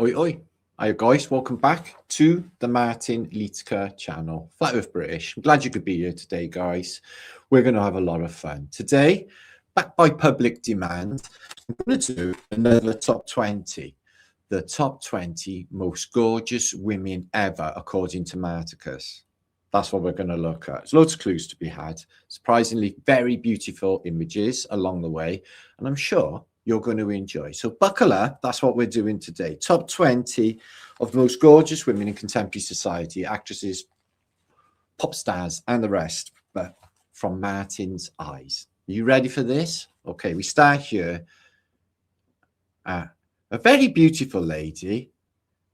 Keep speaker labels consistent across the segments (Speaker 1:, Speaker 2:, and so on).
Speaker 1: Oi, oi. Hi, guys. Welcome back to the Martin Liedtke channel, Flat Earth British. I'm glad you could be here today, guys. We're going to have a lot of fun. Today, backed by public demand, I'm going to do another top 20. The top 20 most gorgeous women ever, according to Marticus. That's what we're going to look at. There's loads of clues to be had. Surprisingly, very beautiful images along the way. And I'm sure you're going to enjoy. So buckle up. That's what we're doing today. Top 20 of the most gorgeous women in contemporary society, actresses, pop stars, and the rest, but from Martin's eyes. Are you ready for this? Okay, we start here. A very beautiful lady,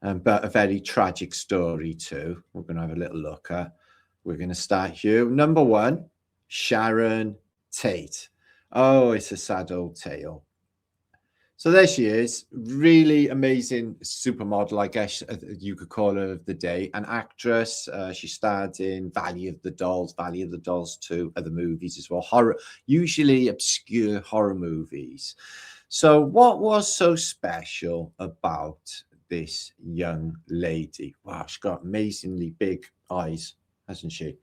Speaker 1: but a very tragic story too. We're going to have a little look at. We're going to start here. Number one, Sharon Tate. Oh, it's a sad old tale. So there she is, really amazing supermodel, I guess you could call her of the day, an actress. She starred in Valley of the Dolls 2, other movies as well, horror, usually obscure horror movies. So what was so special about this young lady? Wow, she's got amazingly big eyes, hasn't she?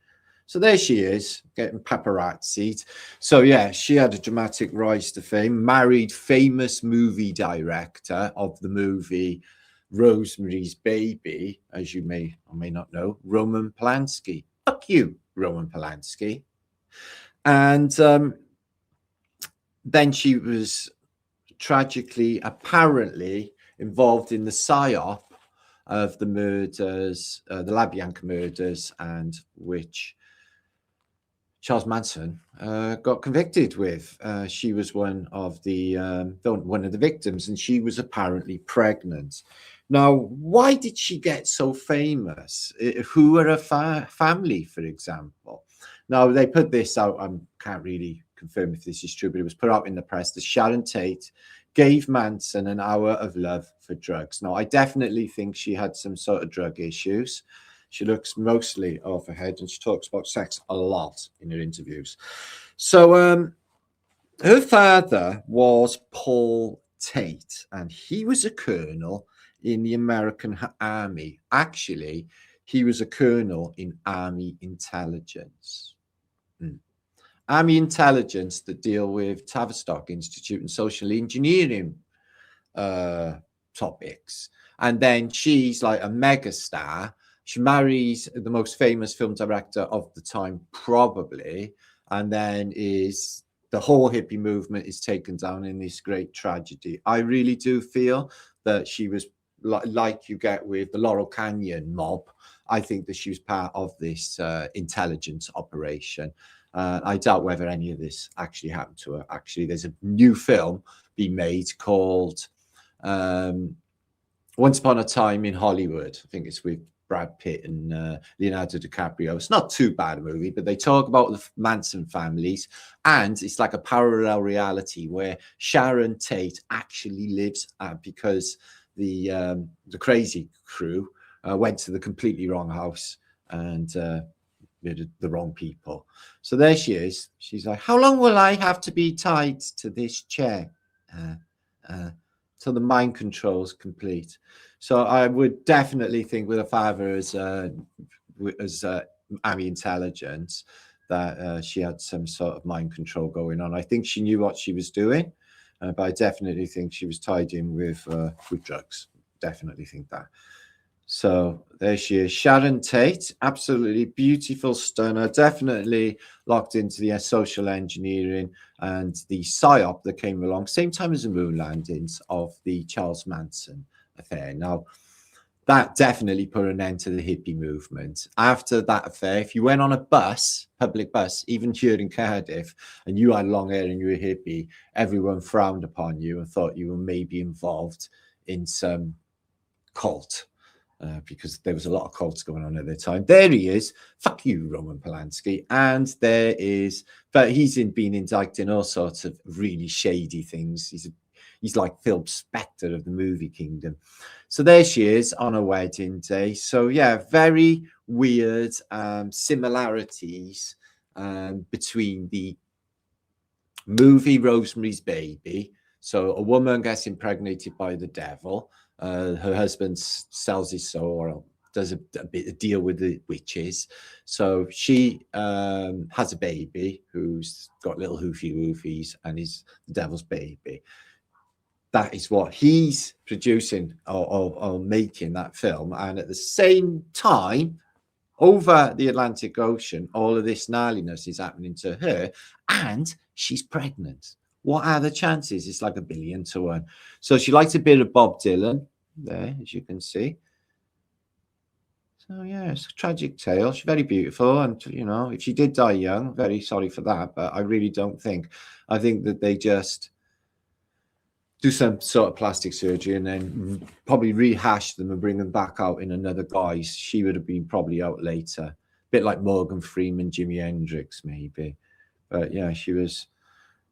Speaker 1: So there she is, getting paparazzi'd. So yeah, she had a dramatic rise to fame, married famous movie director of the movie Rosemary's Baby, as you may or may not know, Roman Polanski. Fuck you, Roman Polanski. And then she was tragically, apparently, involved in the psyop of the murders, the LaBianca murders, and which Charles Manson got convicted with. She was one of the victims, and she was apparently pregnant. Now, why did she get so famous? Who were her family, for example? Now, they put this out. I can't really confirm if this is true, but it was put out in the press that Sharon Tate gave Manson an hour of love for drugs. Now, I definitely think she had some sort of drug issues. She looks mostly off her head, and she talks about sex a lot in her interviews. So her father was Paul Tate, and he was a colonel in the American Army. Actually, he was a colonel in Army intelligence. Army intelligence that deal with Tavistock Institute and social engineering topics. And then she's like a megastar. She marries the most famous film director of the time, probably, and then the whole hippie movement is taken down in this great tragedy. I really do feel that she was like you get with the Laurel Canyon mob. I think that she was part of this intelligence operation. I doubt whether any of this actually happened to her. Actually, there's a new film being made called Once Upon a Time in Hollywood. I think it's with Brad Pitt and Leonardo DiCaprio. It's not too bad a movie, but they talk about the Manson families, and it's like a parallel reality where Sharon Tate actually lives because the crazy crew went to the completely wrong house and murdered the wrong people. So there she is. She's like, how long will I have to be tied to this chair? Till the mind control's complete. So I would definitely think with her father as Army intelligence that she had some sort of mind control going on. I think she knew what she was doing, but I definitely think she was tied in with drugs. Definitely think that. So there she is, Sharon Tate, absolutely beautiful stunner, definitely locked into the social engineering and the psyop that came along, same time as the moon landings of the Charles Manson affair. Now, that definitely put an end to the hippie movement. After that affair, if you went on a bus, public bus, even here in Cardiff, and you had long hair and you were a hippie, everyone frowned upon you and thought you were maybe involved in some cult. Because there was a lot of cults going on at the time. There he is. Fuck you, Roman Polanski. And there is, but he's been indicted in all sorts of really shady things. He's like Phil Spector of the movie kingdom. So there she is on a wedding day. So yeah, very weird similarities between the movie Rosemary's Baby. So a woman gets impregnated by the devil. Her husband sells his soul, or does a bit of deal with the witches. So she has a baby who's got little woofies and is the devil's baby. That is what he's producing or making that film. And at the same time, over the Atlantic Ocean, all of this gnarliness is happening to her, and she's pregnant. What are the chances? It's like 1 billion to 1. So she likes a bit of Bob Dylan there, as you can see. So yeah, it's a tragic tale. She's very beautiful, and you know, if she did die young, very sorry for that. But I really don't think. I think that they just do some sort of plastic surgery and then probably rehash them and bring them back out in another guise. She would have been probably out later, a bit like Morgan Freeman, Jimi Hendrix, maybe. But yeah, she was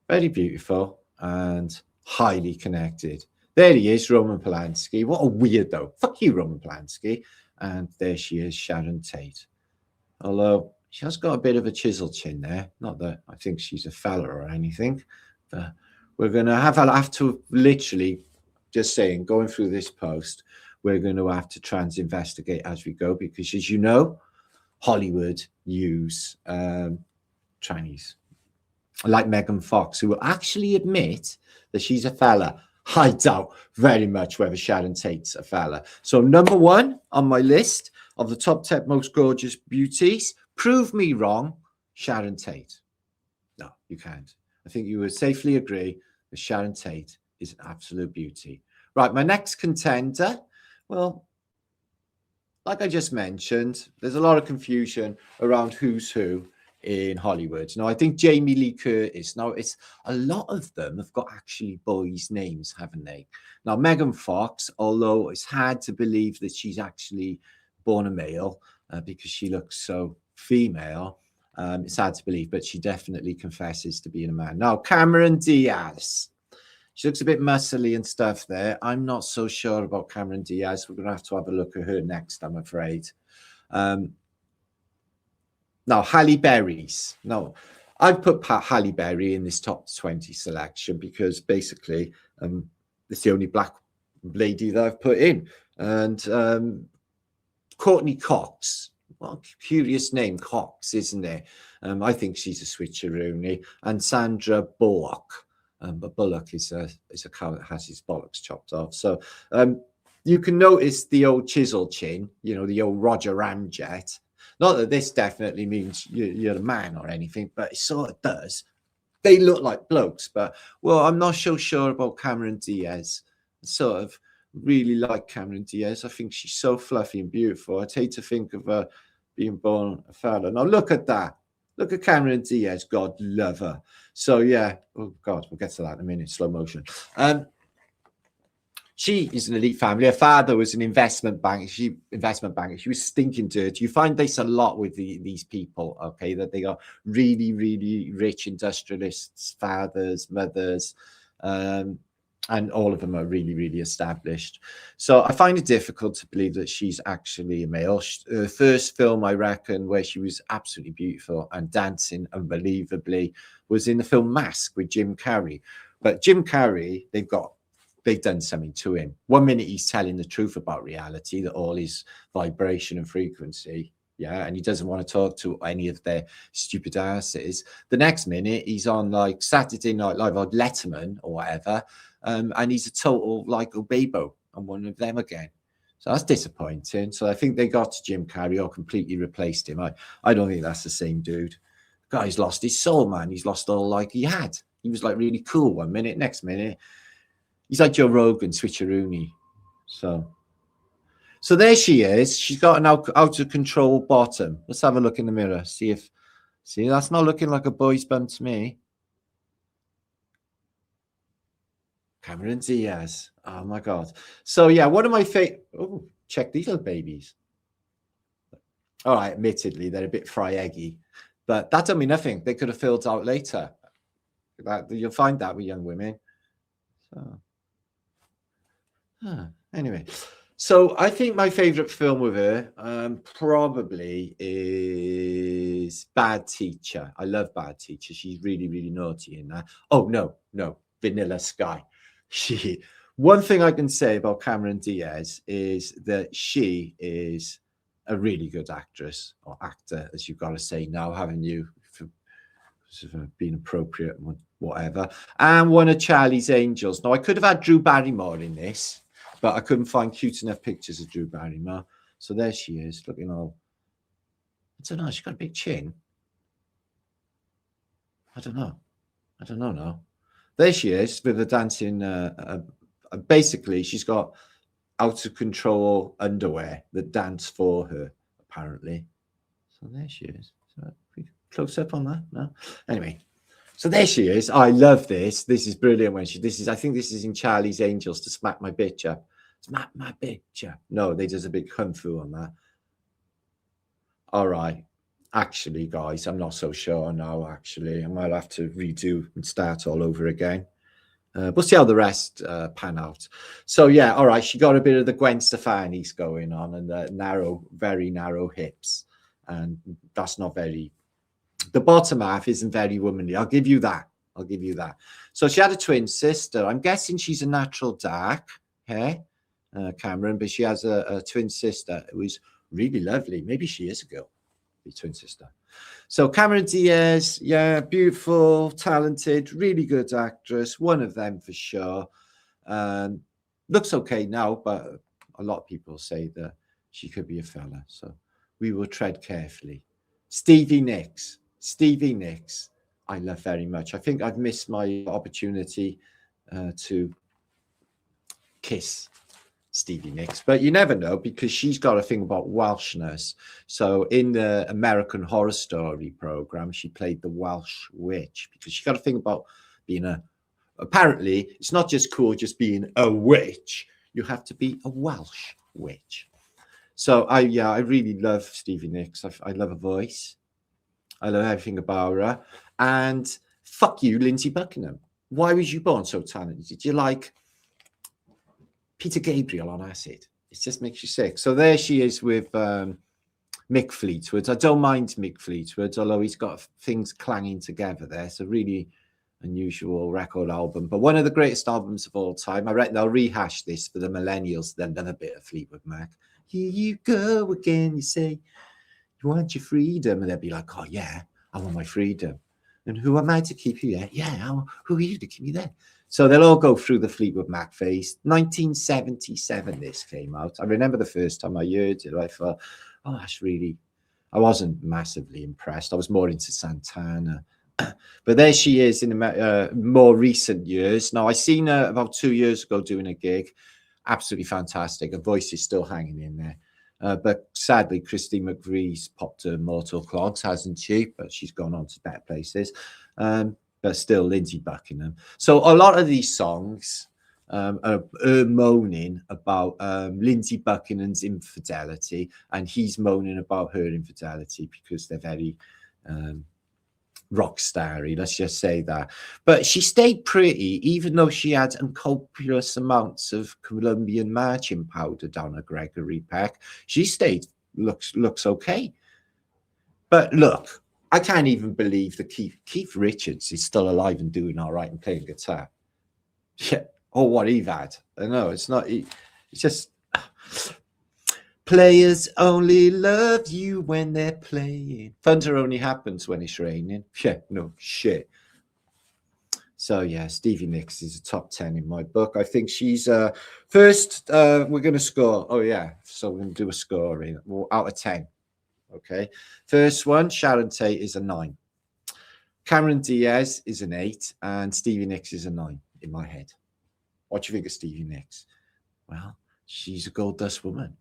Speaker 1: very beautiful and highly connected. There he is, Roman Polanski. What a weirdo. Fuck you, Roman Polanski. And there she is, Sharon Tate. Although she has got a bit of a chisel chin there. Not that I think she's a fella or anything, but we're going to have to literally, just saying, going through this post, we're going to have to investigate as we go, because as you know, Hollywood use Chinese, like Megan Fox, who will actually admit that she's a fella. I doubt very much whether Sharon Tate's a fella. So number 1 on my list of the top 10 most gorgeous beauties, prove me wrong, Sharon Tate. No, you can't. I think you would safely agree that Sharon Tate is an absolute beauty. Right, my next contender, well, like I just mentioned, there's a lot of confusion around who's who in Hollywood. Now, I think Jamie Lee Curtis. Now, it's a lot of them have got actually boys' names, haven't they? Now, Megan Fox, although it's hard to believe that she's actually born a male because she looks so female, it's hard to believe, but she definitely confesses to being a man. Now, Cameron Diaz. She looks a bit muscly and stuff there. I'm not so sure about Cameron Diaz. We're going to have a look at her next, I'm afraid. Now, Halle Berry's. No, I've put Halle Berry in this top 20 selection because basically it's the only black lady that I've put in. And Courtney Cox. What a curious name, Cox, isn't it? I think she's a switcheroonie. And Sandra Bullock. But Bullock is a cow that has his bollocks chopped off. So you can notice the old chisel chin, you know, the old Roger Ramjet. Not that this definitely means you're a man or anything, but it sort of does. They look like blokes, but, well, I'm not so sure about Cameron Diaz. I sort of really like Cameron Diaz. I think she's so fluffy and beautiful. I'd hate to think of her being born a fella. Now, look at that. Look at Cameron Diaz. God love her. So, yeah. Oh, God, we'll get to that in a minute, slow motion. She is an elite family. Her father was an investment banker. She was stinking dirty. You find this a lot with these people, okay, that they are really, really rich industrialists, fathers, mothers, and all of them are really, really established. So I find it difficult to believe that she's actually a male. Her first film, I reckon, where she was absolutely beautiful and dancing unbelievably was in the film Mask with Jim Carrey. But Jim Carrey, they've done something to him. 1 minute he's telling the truth about reality, that all is vibration and frequency, yeah, and he doesn't want to talk to any of their stupid asses. The next minute he's on like Saturday Night Live or Letterman or whatever, and he's a total like Obebo and one of them again. So that's disappointing. So I think they got to Jim Carrey or completely replaced him. I don't think that's the same dude. Guy's lost his soul, man. He's lost all like he had. He was like really cool 1 minute, next minute he's like Joe Rogan, switcheroonie. So there she is. She's got an out of control bottom. Let's have a look in the mirror. See, that's not looking like a boy's bum to me. Cameron Diaz. Oh my God. So yeah, one of my favorite. Oh, check these little babies. All right, admittedly, they're a bit fry eggy, but that don't mean nothing. They could have filled out later. You'll find that with young women. So. Anyway, so I think my favorite film with her probably is Bad Teacher. I love Bad Teacher. She's really, really naughty in that. Oh, no, Vanilla Sky. One thing I can say about Cameron Diaz is that she is a really good actress or actor, as you've got to say now, haven't you? For being appropriate and whatever. And one of Charlie's Angels. Now, I could have had Drew Barrymore in this, but I couldn't find cute enough pictures of Drew Barrymore. So there she is, looking all, I don't know, she's got a big chin. I don't know now. There she is with the dancing. Basically, she's got out of control underwear that dance for her, apparently. So there she is. So close up on that. No, anyway. So there she is. I love this. This is brilliant. When I think this is in Charlie's Angels, to smack my bitch up. Smack my bitch up. No, they does a big kung fu on that. All right. Actually, guys, I'm not so sure now. Actually, I might have to redo and start all over again. We'll see how the rest pan out. So yeah, all right. She got a bit of the Gwen Stefani's going on, and the very narrow hips, and that's not very. The bottom half isn't very womanly. I'll give you that. So she had a twin sister. I'm guessing she's a natural dark hair, Cameron, but she has a twin sister who is really lovely. Maybe she is a girl. Twin sister. So Cameron Diaz, yeah, beautiful, talented, really good actress. One of them for sure. Looks okay now, but a lot of people say that she could be a fella. So we will tread carefully. Stevie Nicks, I love very much. I think I've missed my opportunity to kiss Stevie Nicks, but you never know, because she's got a thing about Welshness. So in the American Horror Story program, she played the Welsh witch, because she got a thing about being apparently it's not just cool just being a witch, you have to be a Welsh witch. So I really love Stevie Nicks. I love her voice, I love everything about her. And fuck you, Lindsay Buckingham. Why was you born so talented? Did you like Peter Gabriel on acid? It just makes you sick. So there she is with Mick Fleetwood. I don't mind Mick Fleetwood, although he's got things clanging together there. It's a really unusual record album, but one of the greatest albums of all time. I reckon they'll rehash this for the millennials. They'll love a bit of Fleetwood Mac. Here you go again. You say you want your freedom, and they'll be like, oh yeah, I want my freedom. And who am I to keep you there? Yeah, who are you to keep me there? So they'll all go through the Fleetwood Mac phase. 1977, this came out. I remember the first time I heard it, I thought, oh, that's really, I wasn't massively impressed. I was more into Santana. But there she is in the more recent years. Now, I seen her about 2 years ago doing a gig. Absolutely fantastic. Her voice is still hanging in there. But sadly, Christine McVie's popped her mortal clogs, hasn't she? But she's gone on to better places. But still Lindsay Buckingham. So a lot of these songs are moaning about Lindsay Buckingham's infidelity, and he's moaning about her infidelity, because they're very rock starry, let's just say that. But she stayed pretty, even though she had copious amounts of Colombian marching powder down her Gregory Peck. She stayed, looks okay. But look, I can't even believe that Keith Richards is still alive and doing all right and playing guitar. Yeah, or what he's had. I know it's not. It's just players only love you when they're playing. Thunder only happens when it's raining. Yeah, no shit. So yeah, Stevie Nicks is a top 10 in my book. I think she's first. We're going to score. Oh yeah, so we're going to do a scoring out of 10. Okay, first one, Sharon Tate is a 9. Cameron Diaz is an 8, and Stevie Nicks is a 9 in my head. What do you think of Stevie Nicks? Well, she's a gold dust woman.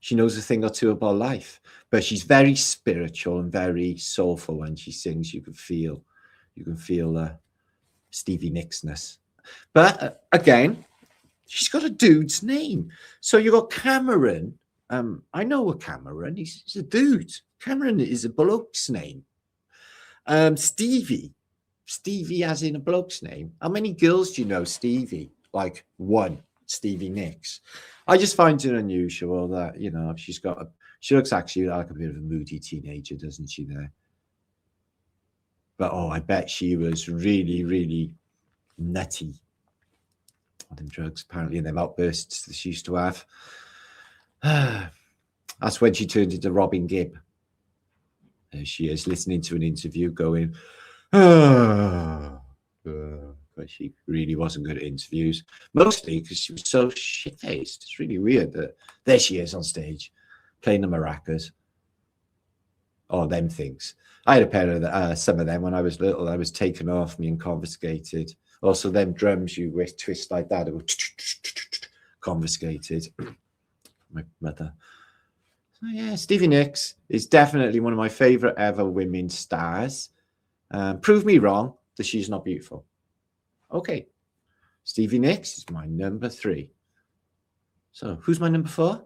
Speaker 1: She knows a thing or two about life, but she's very spiritual and very soulful when she sings. You can feel Stevie Nicksness. But again, she's got a dude's name. So you got Cameron. I know a Cameron. He's a dude. Cameron is a bloke's name. Stevie as in a bloke's name. How many girls do you know Stevie? Like one, Stevie Nicks. I just find it unusual that, you know, she looks actually like a bit of a moody teenager, doesn't she, there? But, oh, I bet she was really, really nutty all them drugs, apparently, and them outbursts that she used to have. That's when she turned into Robin Gibb. There she is, listening to an interview, going, but she really wasn't good at interviews, mostly because she was so shit-faced. It's really weird that there she is on stage, playing the maracas. Oh, them things. I had a pair of some of them when I was little. I was taken off me and confiscated. Also, them drums you twist like that, it was confiscated. My mother. So yeah, Stevie Nicks is definitely one of my favorite ever women stars. Prove me wrong that she's not beautiful. Okay, Stevie Nicks is my number 3. So who's my number 4?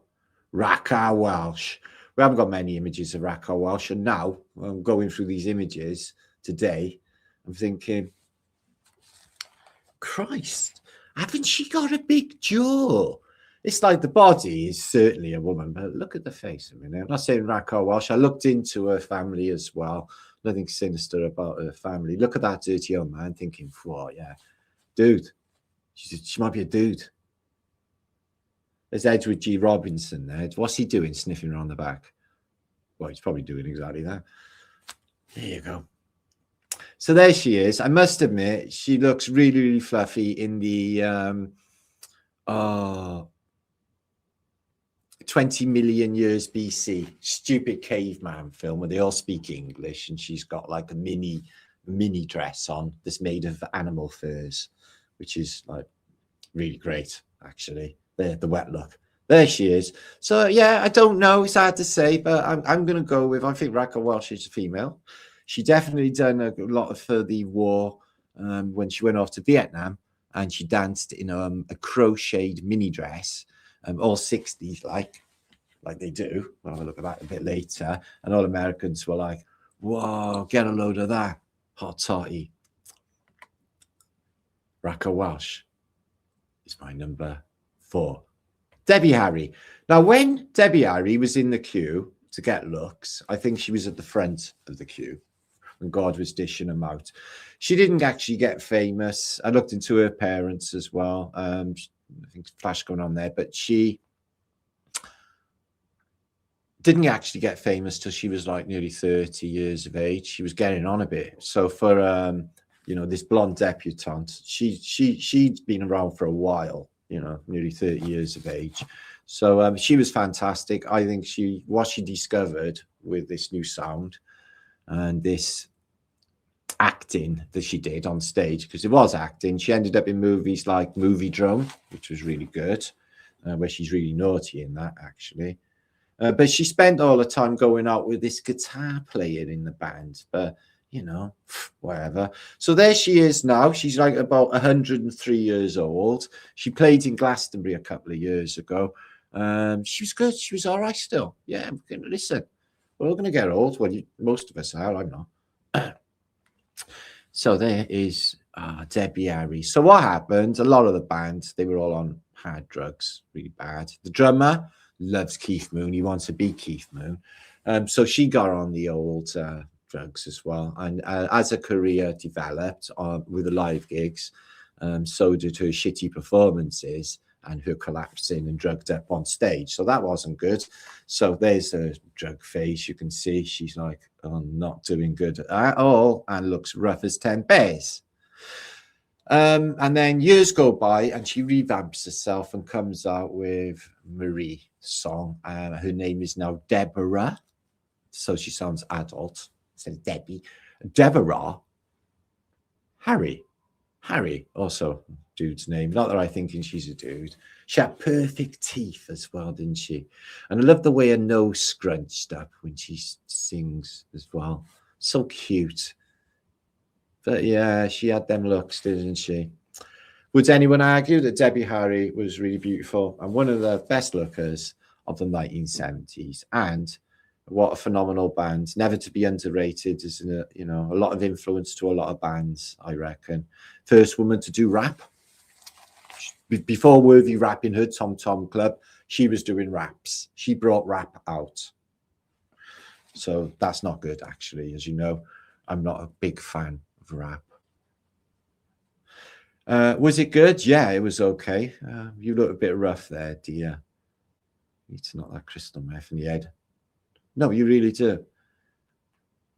Speaker 1: Raquel Welch. We haven't got many images of Raquel Welch, and now I'm going through these images today. I'm thinking, Christ, haven't she got a big jaw? It's like the body is certainly a woman, but look at the face. I mean, I'm not saying Raquel Welch. I looked into her family as well. Nothing sinister about her family. Look at that dirty old man, thinking, whoa, yeah, dude. She might be a dude. There's Edward G. Robinson there. What's he doing sniffing around the back? Well, he's probably doing exactly that. There you go. So there she is. I must admit, she looks really, really fluffy in the 20 million years BC stupid caveman film where they all speak English, and she's got like a mini dress on that's made of animal furs, which is like really great, actually. The wet look. There she is. So yeah, I don't know. It's hard to say, but I'm going to go with, I think Raquel Welch is a female. She definitely done a lot for the war when she went off to Vietnam, and she danced in a crocheted mini dress, all 60s like they do. We'll have a look at that a bit later. And all Americans were like, whoa, get a load of that. Hot toddy. Raquel Welch is my number 4. Debbie Harry. Now, when Debbie Harry was in the queue to get looks, I think she was at the front of the queue and God was dishing them out. She didn't actually get famous. I looked into her parents as well. I think flash going on there, but she didn't actually get famous till she was like nearly 30 years of age. She was getting on a bit. So for this blonde debutante, she'd been around for a while, nearly 30 years of age. So she was fantastic. I think what she discovered with this new sound and this acting that she did on stage, because it was acting. She ended up in movies like Movie Drone, which was really good, where she's really naughty in that, actually. But she spent all the time going out with this guitar player in the band, but whatever. So there she is now. She's like about 103 years old. She played in Glastonbury a couple of years ago. She was good. She was all right still. Yeah, listen, we're all going to get old. Well, most of us are. I'm not. So there is Debbie Harry. So what happened? A lot of the band, they were all on hard drugs, really bad. The drummer loves Keith Moon. He wants to be Keith Moon. So she got on the old drugs as well. And as her career developed with the live gigs, so did her shitty performances and her collapsing and drugged up on stage. So that wasn't good. So there's a drug phase. You can see she's like, not doing good at all and looks rough as 10 bears. And then years go by and she revamps herself and comes out with Marie song. Her name is now Deborah. So she sounds adult instead of Debbie. Deborah. Harry, also dude's name. Not that I'm thinking she's a dude. She had perfect teeth as well, didn't she? And I love the way her nose scrunched up when she sings as well. So cute. But yeah, she had them looks, didn't she? Would anyone argue that Debbie Harry was really beautiful and one of the best lookers of the 1970s? And what a phenomenal band. Never to be underrated, isn't it? A lot of influence to a lot of bands, I reckon. First woman to do rap. Before Worthy Rapping Hood, Tom Tom Club, she was doing raps. She brought rap out. So that's not good, actually. As you know, I'm not a big fan of rap. Was it good? Yeah, it was okay. You look a bit rough there, dear. You need to knock that crystal meth in the head. No, you really do.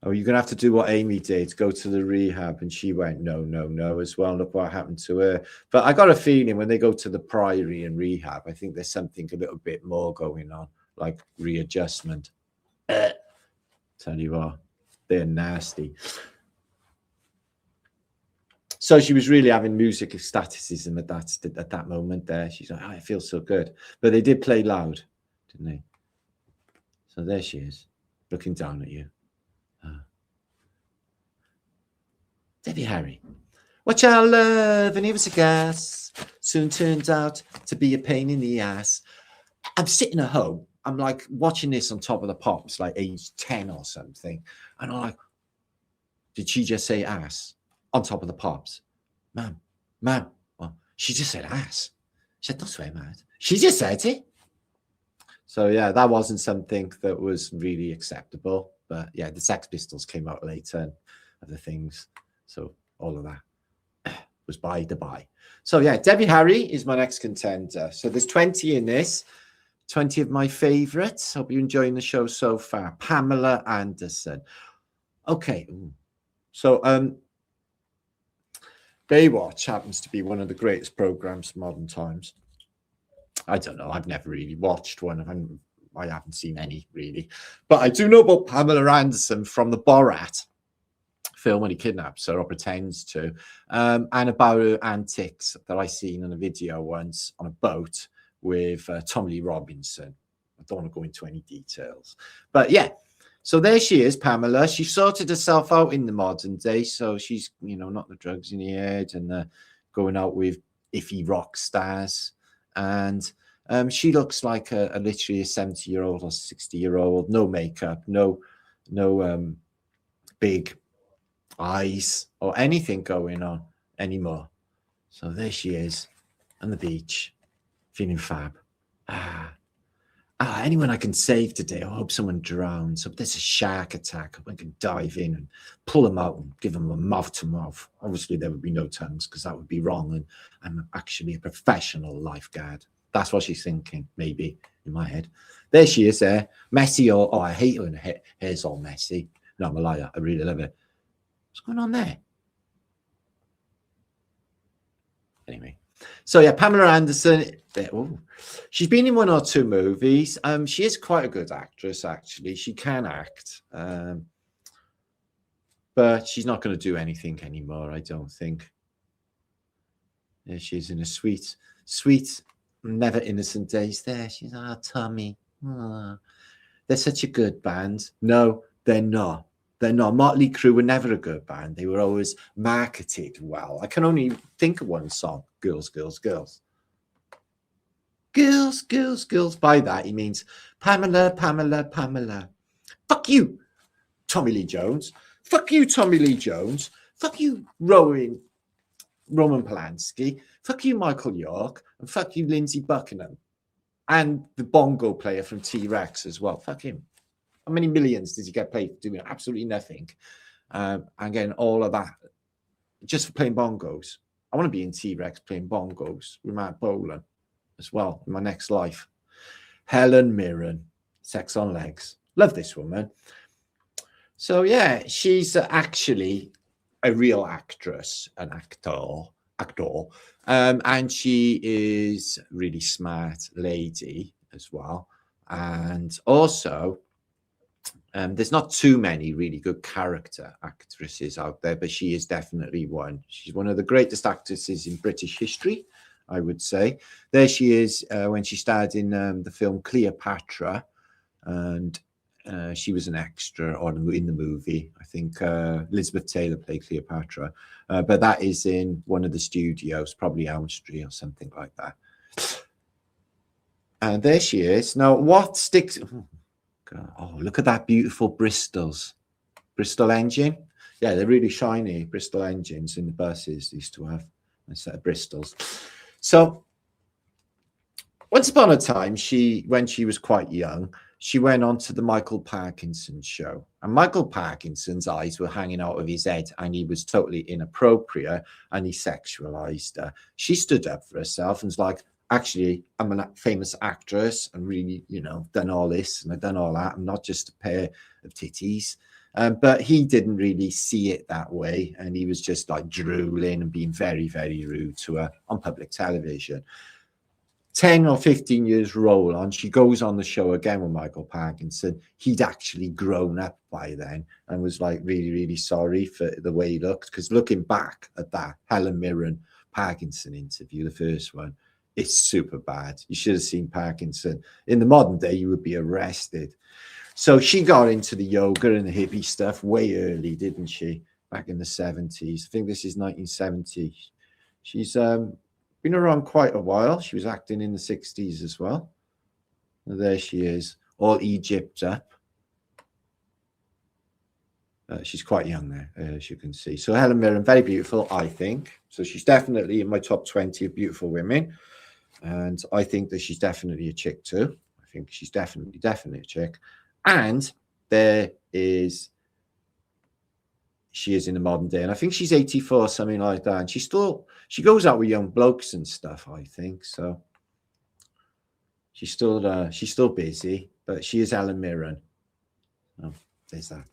Speaker 1: Oh, you're going to have to do what Amy did, go to the rehab. And she went, no, no, no, as well. Look what happened to her. But I got a feeling when they go to the Priory and rehab, I think there's something a little bit more going on, like readjustment. Tell you what, they're nasty. So she was really having music ecstaticism at that moment there. She's like, oh, it feels so good. But they did play loud, didn't they? So there she is, looking down at you. Debbie Harry. Watch our love, and it was a gas. Soon turned out to be a pain in the ass. I'm sitting at home. I'm like watching this on Top of the Pops, like age 10 or something. And I'm like, did she just say ass on Top of the Pops? Ma'am, well, she just said ass. She said, don't swear, man. She just said it. So, yeah, that wasn't something that was really acceptable. But, yeah, the Sex Pistols came out later and other things. So all of that was by the by. So, yeah, Debbie Harry is my next contender. So there's 20 in this, 20 of my favorites. Hope you're enjoying the show so far. Pamela Anderson. Okay. So Baywatch happens to be one of the greatest programs of modern times. I don't know. I've never really watched one. I haven't seen any, really. But I do know about Pamela Anderson from the Borat film when he kidnaps her or pretends to, and about her antics that I seen in a video once on a boat with Tommy Lee Robinson. I don't want to go into any details. But, yeah. So there she is, Pamela. She sorted herself out in the modern day. So she's, you know, not the drugs in the head and going out with iffy rock stars. And she looks like literally a 70-year-old or 60-year-old. No makeup, no big eyes or anything going on anymore. So there she is on the beach, feeling fab. Anyone I can save today. I hope someone drowns. I hope there's a shark attack. I hope I can dive in and pull them out and give them a mouth to mouth. Obviously, there would be no tongues because that would be wrong. And I'm actually a professional lifeguard. That's what she's thinking, maybe, in my head. There she is there. Messy or, I hate her when her hair's all messy. No, I'm a liar. I really love it. What's going on there? Anyway. So, yeah, Pamela Anderson, she's been in one or two movies. She is quite a good actress, actually. She can act. But she's not going to do anything anymore, I don't think. There she is in a sweet, never innocent days there. She's, Tommy. They're such a good band. No, they're not. They're not. Motley Crue were never a good band. They were always marketed well. I can only think of one song, Girls, Girls, Girls. Girls, girls, girls. By that, he means Pamela, Pamela, Pamela. Fuck you, Tommy Lee Jones. Fuck you, Tommy Lee Jones. Fuck you, Roman Polanski. Fuck you, Michael York. And fuck you, Lindsey Buckingham. And the bongo player from T-Rex as well. Fuck him. How many millions did he get paid for doing absolutely nothing? And getting all of that just for playing bongos. I want to be in T-Rex playing bongos with Matt Bolan as well in my next life. Helen Mirren, Sex on Legs. Love this woman. So, yeah, she's actually a real actress, an actor. And she is a really smart lady as well. And also, there's not too many really good character actresses out there, but she is definitely one. She's one of the greatest actresses in British history, I would say. There she is when she starred in the film Cleopatra, and she was an extra in the movie. I think Elizabeth Taylor played Cleopatra, but that is in one of the studios, probably Elm Street or something like that. And there she is. Now, what sticks... Oh, look at that beautiful Bristol engine. Yeah, they're really shiny Bristol engines in the buses. They used to have a set of Bristols. So once upon a time, when she was quite young, she went on to the Michael Parkinson show. And Michael Parkinson's eyes were hanging out of his head and he was totally inappropriate and he sexualized her. She stood up for herself and was like, actually, I'm a famous actress and really, you know, done all this and I've done all that. I'm not just a pair of titties. But he didn't really see it that way. And he was just like drooling and being very, very rude to her on public television. 10 or 15 years roll on, she goes on the show again with Michael Parkinson. He'd actually grown up by then and was like really, really sorry for the way he looked. Because looking back at that Helen Mirren Parkinson interview, the first one, it's super bad. You should have seen Parkinson. In the modern day, you would be arrested. So she got into the yoga and the hippie stuff way early, didn't she? Back in the 70s. I think this is 1970. She's been around quite a while. She was acting in the 60s as well. And there she is, all Egypt up. She's quite young there, as you can see. So Helen Mirren, very beautiful, I think. So she's definitely in my top 20 of beautiful women. And I think that she's definitely a chick too. I think she's definitely a chick. And she is in the modern day, and I think she's 84, something like that. And she goes out with young blokes and stuff, I think. So she's still busy, but she is Helen Mirren. Oh, there's that.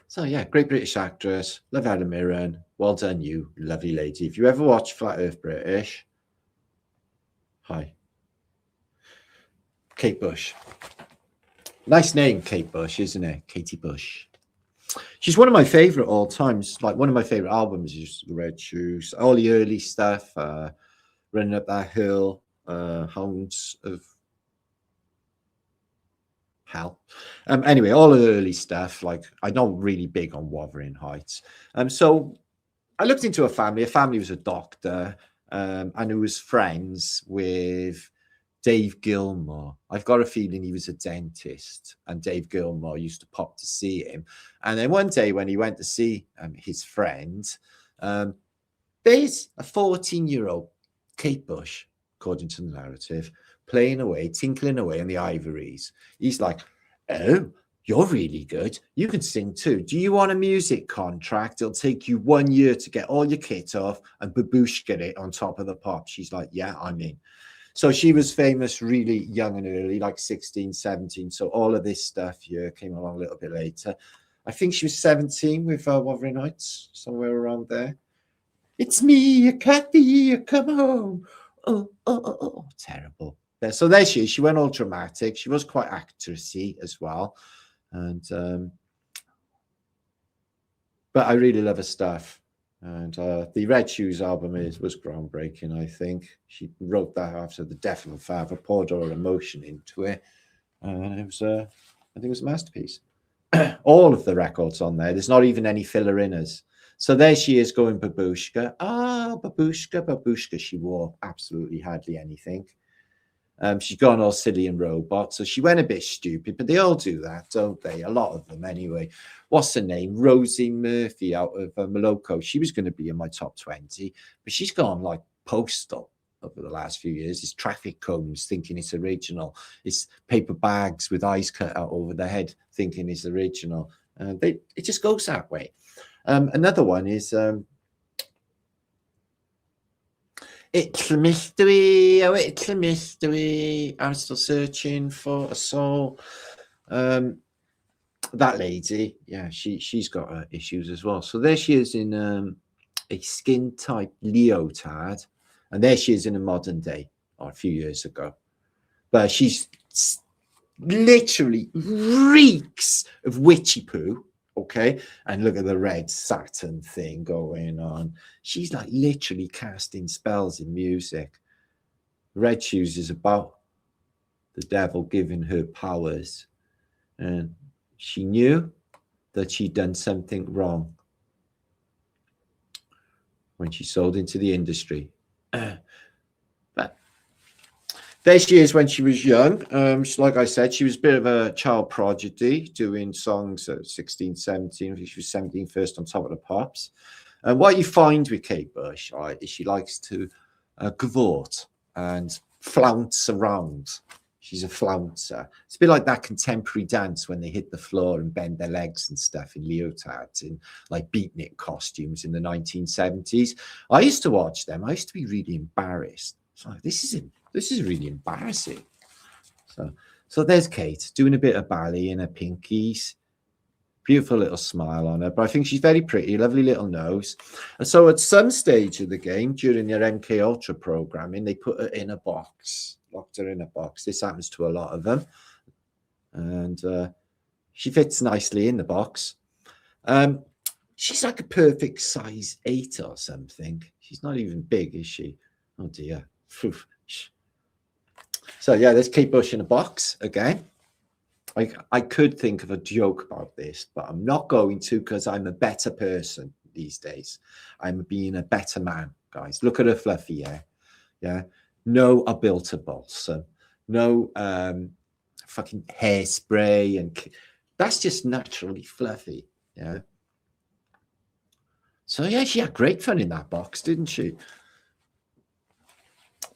Speaker 1: So yeah, great British actress. Love Helen Mirren. Well done, you lovely lady. If you ever watch Flat Earth British, hi. Kate Bush. Nice name, Kate Bush, isn't it? Katie Bush. She's one of my favorite all times. Like one of my favorite albums is Red Shoes, all the early stuff, Running Up That Hill, Hounds of Hell. Anyway, all of the early stuff. Like I'm not really big on Wuthering Heights. So I looked into a family. A family was a doctor, and who was friends with Dave Gilmour. I've got a feeling he was a dentist, and Dave Gilmour used to pop to see him. And then one day when he went to see his friend, there's a 14-year-old Kate Bush, according to the narrative, playing away, tinkling away on the ivories. He's like, oh, you're really good. You can sing too. Do you want a music contract? It'll take you 1 year to get all your kit off and babushka it on top of the pop. She's like, yeah, I'm in. So she was famous really young and early, like 16, 17. So all of this stuff here came along a little bit later. I think she was 17 with Wuthering Heights, somewhere around there. It's me, Kathy, come home. Oh, terrible. So there she is. She went all dramatic. She was quite actressy as well. And but I really love her stuff. And the Red Shoes album was groundbreaking, I think. She wrote that after the death of her father, poured all her emotion into it. And it was, I think it was a masterpiece. All of the records on there, there's not even any filler inners. So there she is going babushka. Babushka. She wore absolutely hardly anything. She's gone all silly and robot. So she went a bit stupid, but they all do that, don't they? A lot of them anyway. What's her name? Rosie Murphy out of Moloko. She was going to be in my top 20, but she's gone like postal over the last few years. It's traffic cones thinking it's original. It's paper bags with eyes cut out over the head thinking it's original. It just goes that way. Another one is... it's a mystery. Oh, it's a mystery. I'm still searching for a soul. That lady, yeah, she's got issues as well. So there she is in a skin type leotard, and there she is in a modern day, or a few years ago. But she's literally reeks of witchy poo. Okay, and look at the red Saturn thing going on. She's like literally casting spells in music. Red Shoes is about the devil giving her powers, and she knew that she'd done something wrong when she sold into the industry. But there she is when she was young. Like I said, she was a bit of a child prodigy, doing songs at 16, 17. I think she was 17 first on Top of the Pops. And what you find with Kate Bush, right, is she likes to gavort and flounce around. She's a flouncer. It's a bit like that contemporary dance when they hit the floor and bend their legs and stuff in leotards, in like beatnik costumes in the 1970s. I used to watch them. I used to be really embarrassed. So this is really embarrassing. So there's Kate doing a bit of ballet in her pinkies. Beautiful little smile on her, but I think she's very pretty, lovely little nose. And so at some stage of the game, during their MK Ultra programming, they put her in a box, locked her in a box. This happens to a lot of them. And she fits nicely in the box. She's like a perfect size 8 or something. She's not even big, is she? Oh dear. So yeah, there's Kate Bush in a box again. I could think of a joke about this, but I'm not going to, because I'm a better person these days. I'm being a better man, guys. Look at her fluffy hair. Yeah. No, I built a balsam. No fucking hairspray. And that's just naturally fluffy. Yeah. So yeah, she had great fun in that box, didn't she?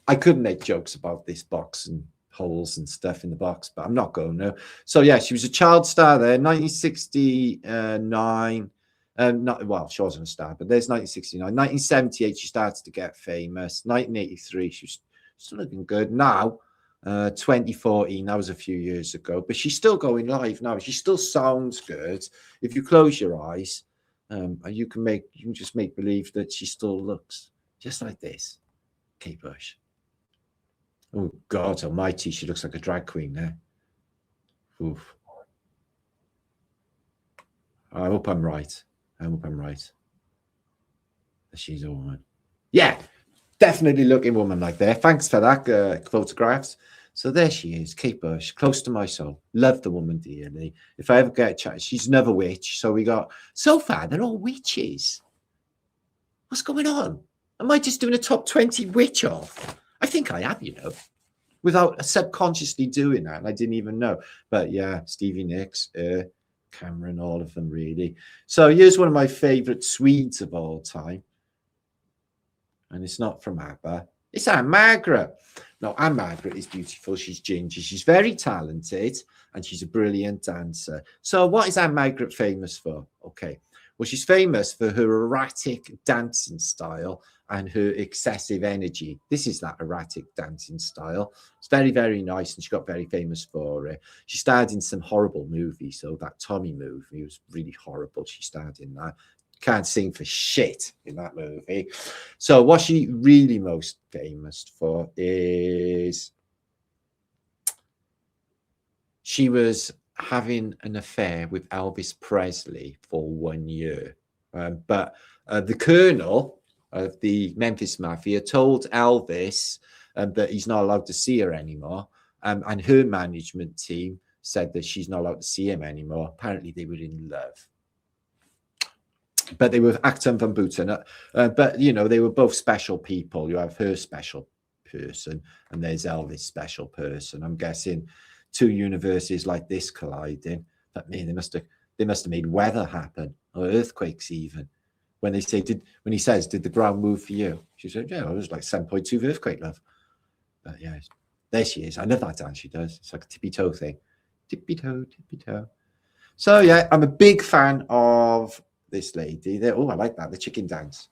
Speaker 1: I could make jokes about this box and holes and stuff in the box, but I'm not going to. So yeah, she was a child star there, 1969. Well, she wasn't a star, but there's 1969. 1978, she started to get famous. 1983, she was still looking good. Now, 2014, that was a few years ago, but she's still going live now. She still sounds good. If you close your eyes, you can just make believe that she still looks just like this. Kate Bush. Oh, God almighty, she looks like a drag queen there. Oof. I hope I'm right. I hope I'm right. She's a woman. Yeah, definitely looking woman like there. Thanks for that, photographs. So there she is, Kate Bush, close to my soul. Love the woman dearly. If I ever get a chance, she's another witch. So we got, so far, they're all witches. What's going on? Am I just doing a top 20 witch off? I think I am, you know, without subconsciously doing that. And I didn't even know. But yeah, Stevie Nicks, Cameron, all of them really. So here's one of my favorite Swedes of all time. And it's not from ABBA. It's Anne Margaret. No, Anne Margaret is beautiful. She's ginger. She's very talented. And she's a brilliant dancer. So what is Anne Margaret famous for? Okay. Well, she's famous for her erratic dancing style and her excessive energy. This is that erratic dancing style. It's very, very nice, and she got very famous for it. She starred in some horrible movies. So that Tommy movie was really horrible. She starred in that. Can't sing for shit in that movie. So what she really most famous for is she was having an affair with Elvis Presley for 1 year. But the colonel of the Memphis Mafia told Elvis that he's not allowed to see her anymore. And her management team said that she's not allowed to see him anymore. Apparently they were in love. But they were Acton Van Buten. But, you know, they were both special people. You have her special person and there's Elvis' special person. I'm guessing two universes like this colliding. But man, they must have made weather happen, or earthquakes even. When they say, when he says, did the ground move for you? She said, yeah, it was like 7.2 earthquake, love. But yeah, there she is. I love that dance she does. It's like a tippy toe thing. Tippy toe, tippy toe. So yeah, I'm a big fan of this lady. Oh, I like that, the chicken dance.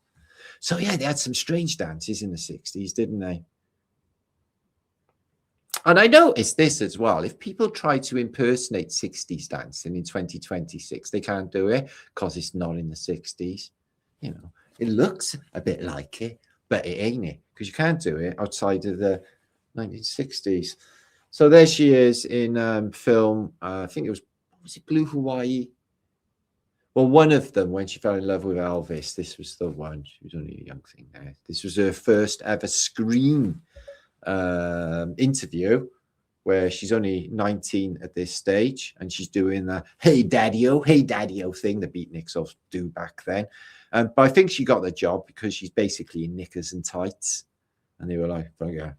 Speaker 1: So yeah, they had some strange dances in the 60s, didn't they? And I noticed this as well. If people try to impersonate 60s dancing in 2026, they can't do it because it's not in the 60s. You know, it looks a bit like it, but it ain't it, because you can't do it outside of the 1960s. So there she is in film. I think was it Blue Hawaii? Well, one of them, when she fell in love with Elvis, this was the one. She was only a young thing there. This was her first ever screen interview, where she's only 19 at this stage, and she's doing the hey daddy-o thing the beatniks all do back then. But I think she got the job because she's basically in knickers and tights, and they were like, oh yeah,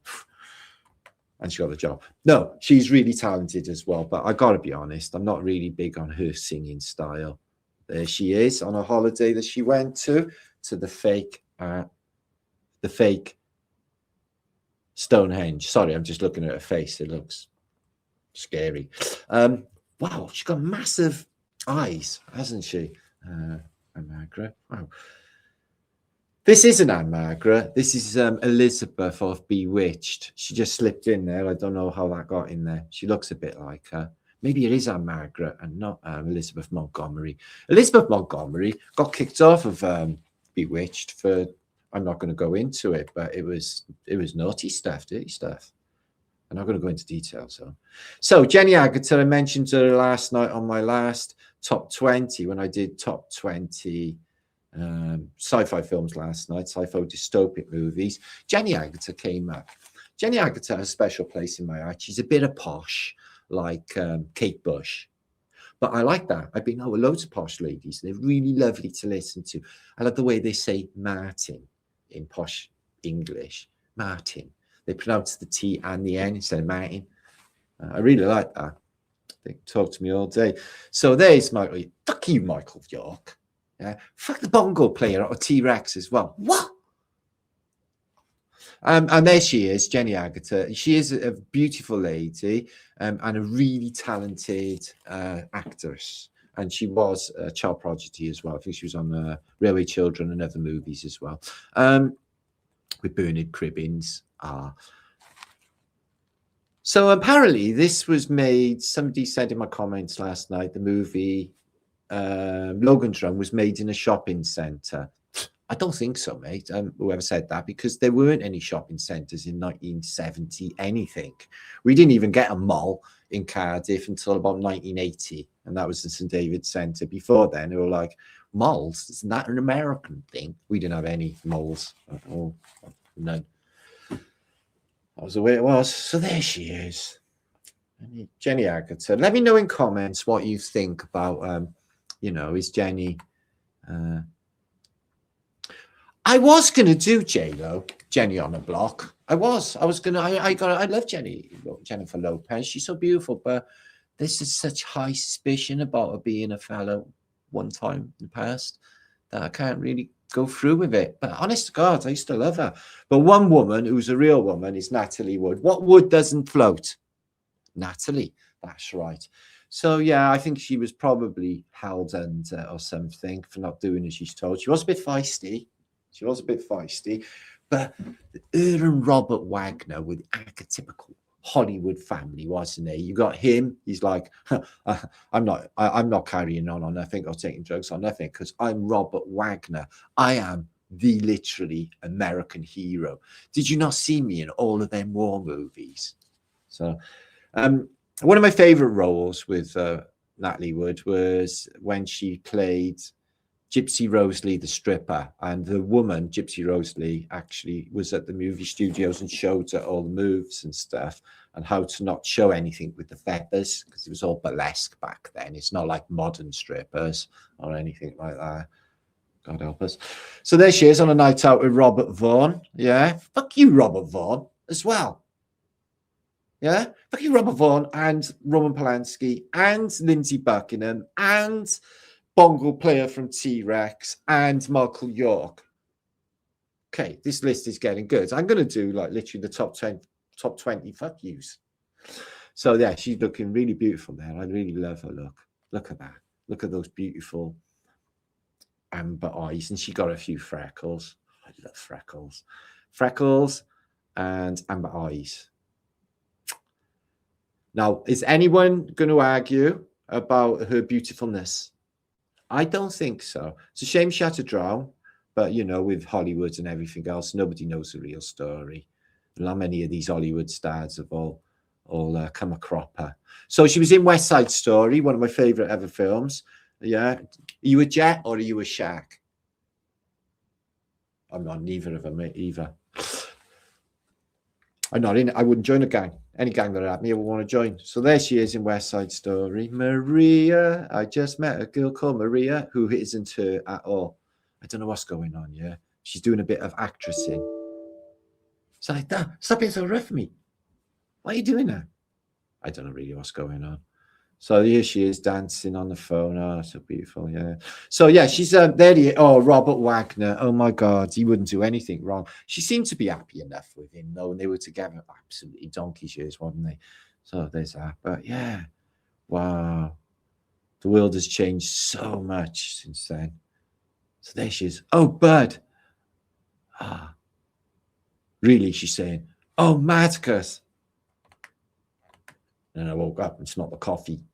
Speaker 1: and she got the job. No, she's really talented as well, but I gotta be honest, I'm not really big on her singing style. There she is on a holiday that she went to the fake Stonehenge. Sorry, I'm just looking at her face. It looks Scary. Wow, she's got massive eyes, hasn't she? Anne Margaret. Wow. This isn't Anne Margaret. This is Elizabeth of Bewitched. She just slipped in there. I don't know how that got in there. She looks a bit like her. Maybe it is Anne Margaret and not Elizabeth Montgomery. Elizabeth Montgomery got kicked off of Bewitched for, I'm not going to go into it, but it was naughty stuff, dirty stuff. I'm not going to go into details. So Jenny Agutter, I mentioned her last night on my last top 20 when I did top 20 sci-fi films last night, sci-fi dystopic movies. Jenny Agutter came up. Jenny Agutter has a special place in my heart. She's a bit of posh, like Kate Bush. But I like that. I've been with loads of posh ladies. They're really lovely to listen to. I love the way they say Martin in posh English. Martin. They pronounce the T and the N instead of Martin. I really like that. They talk to me all day. So there's Michael. Fuck you, Michael York. Yeah. Fuck the bongo player or T-Rex as well. What? And there she is, Jenny Agutter. She is a beautiful lady and a really talented actress. And she was a child prodigy as well. I think she was on Railway Children and other movies as well. With Bernard Cribbins. So apparently this was made, somebody said in my comments last night, the movie Logan's Run was made in a shopping centre. I don't think so, mate. Whoever said that, because there weren't any shopping centres in 1970 anything. We didn't even get a mall in Cardiff until about 1980, and that was the St David's Centre. Before then, they were like, malls? Isn't that an American thing? We didn't have any malls at all. None. That was the way it was. So there she is, Jenny Agutter. Let me know in comments what you think about, is Jenny... I was going to do J-Lo, Jenny on a Block. I love Jennifer Lopez. She's so beautiful, but there's just such high suspicion about her being a fellow one time in the past that I can't really go through with it. But honest to God, I used to love her. But one woman who's a real woman is Natalie Wood. What wood doesn't float? Natalie, that's right. So, yeah, I think she was probably held under or something for not doing as she's told. She was a bit feisty. But her and Robert Wagner with archetypical Hollywood family, wasn't he? You got him. He's like, I'm not carrying on nothing or taking drugs on nothing because I'm Robert Wagner. I am the literally American hero. Did you not see me in all of them war movies? So, one of my favorite roles with Natalie Wood was when she played Gypsy Rose Lee, the stripper, and the woman, Gypsy Rose Lee, actually was at the movie studios and showed her all the moves and stuff and how to not show anything with the feathers because it was all burlesque back then. It's not like modern strippers or anything like that. God help us. So there she is on a night out with Robert Vaughn. Yeah. Fuck you, Robert Vaughn, as well. Yeah. Fuck you, Robert Vaughn and Roman Polanski and Lindsey Buckingham and bongo player from T-Rex and Michael York. Okay, this list is getting good. I'm going to do like literally the top 20 fuck yous. So yeah, she's looking really beautiful there. I really love her look. Look at that. Look at those beautiful amber eyes. And she got a few freckles. I love freckles. Freckles and amber eyes. Now, is anyone going to argue about her beautifulness? I don't think so. It's a shame she had to drown, but with Hollywood and everything else, nobody knows the real story. Not many of these Hollywood stars have all come a cropper. So she was in West Side Story, one of my favorite ever films. Yeah, are you a jet or are you a shark? I'm not neither of them either. I'm not in it. I wouldn't join a gang. Any gang that had me, I would want to join. So there she is in West Side Story. Maria. I just met a girl called Maria who isn't her at all. I don't know what's going on, yeah. She's doing a bit of actressing. It's like, stop being so rough for me. Why are you doing that? I don't know really what's going on. So here she is dancing on the phone. Oh, so beautiful, yeah. So yeah, she's there. Robert Wagner. Oh my God, he wouldn't do anything wrong. She seemed to be happy enough with him, though, and they were together absolutely donkey's years, weren't they? So there's that. But yeah, wow. The world has changed so much since then. So there she is. Oh, Bud. Ah, really, she's saying, oh, Marticus. And I woke up. It's not the coffee.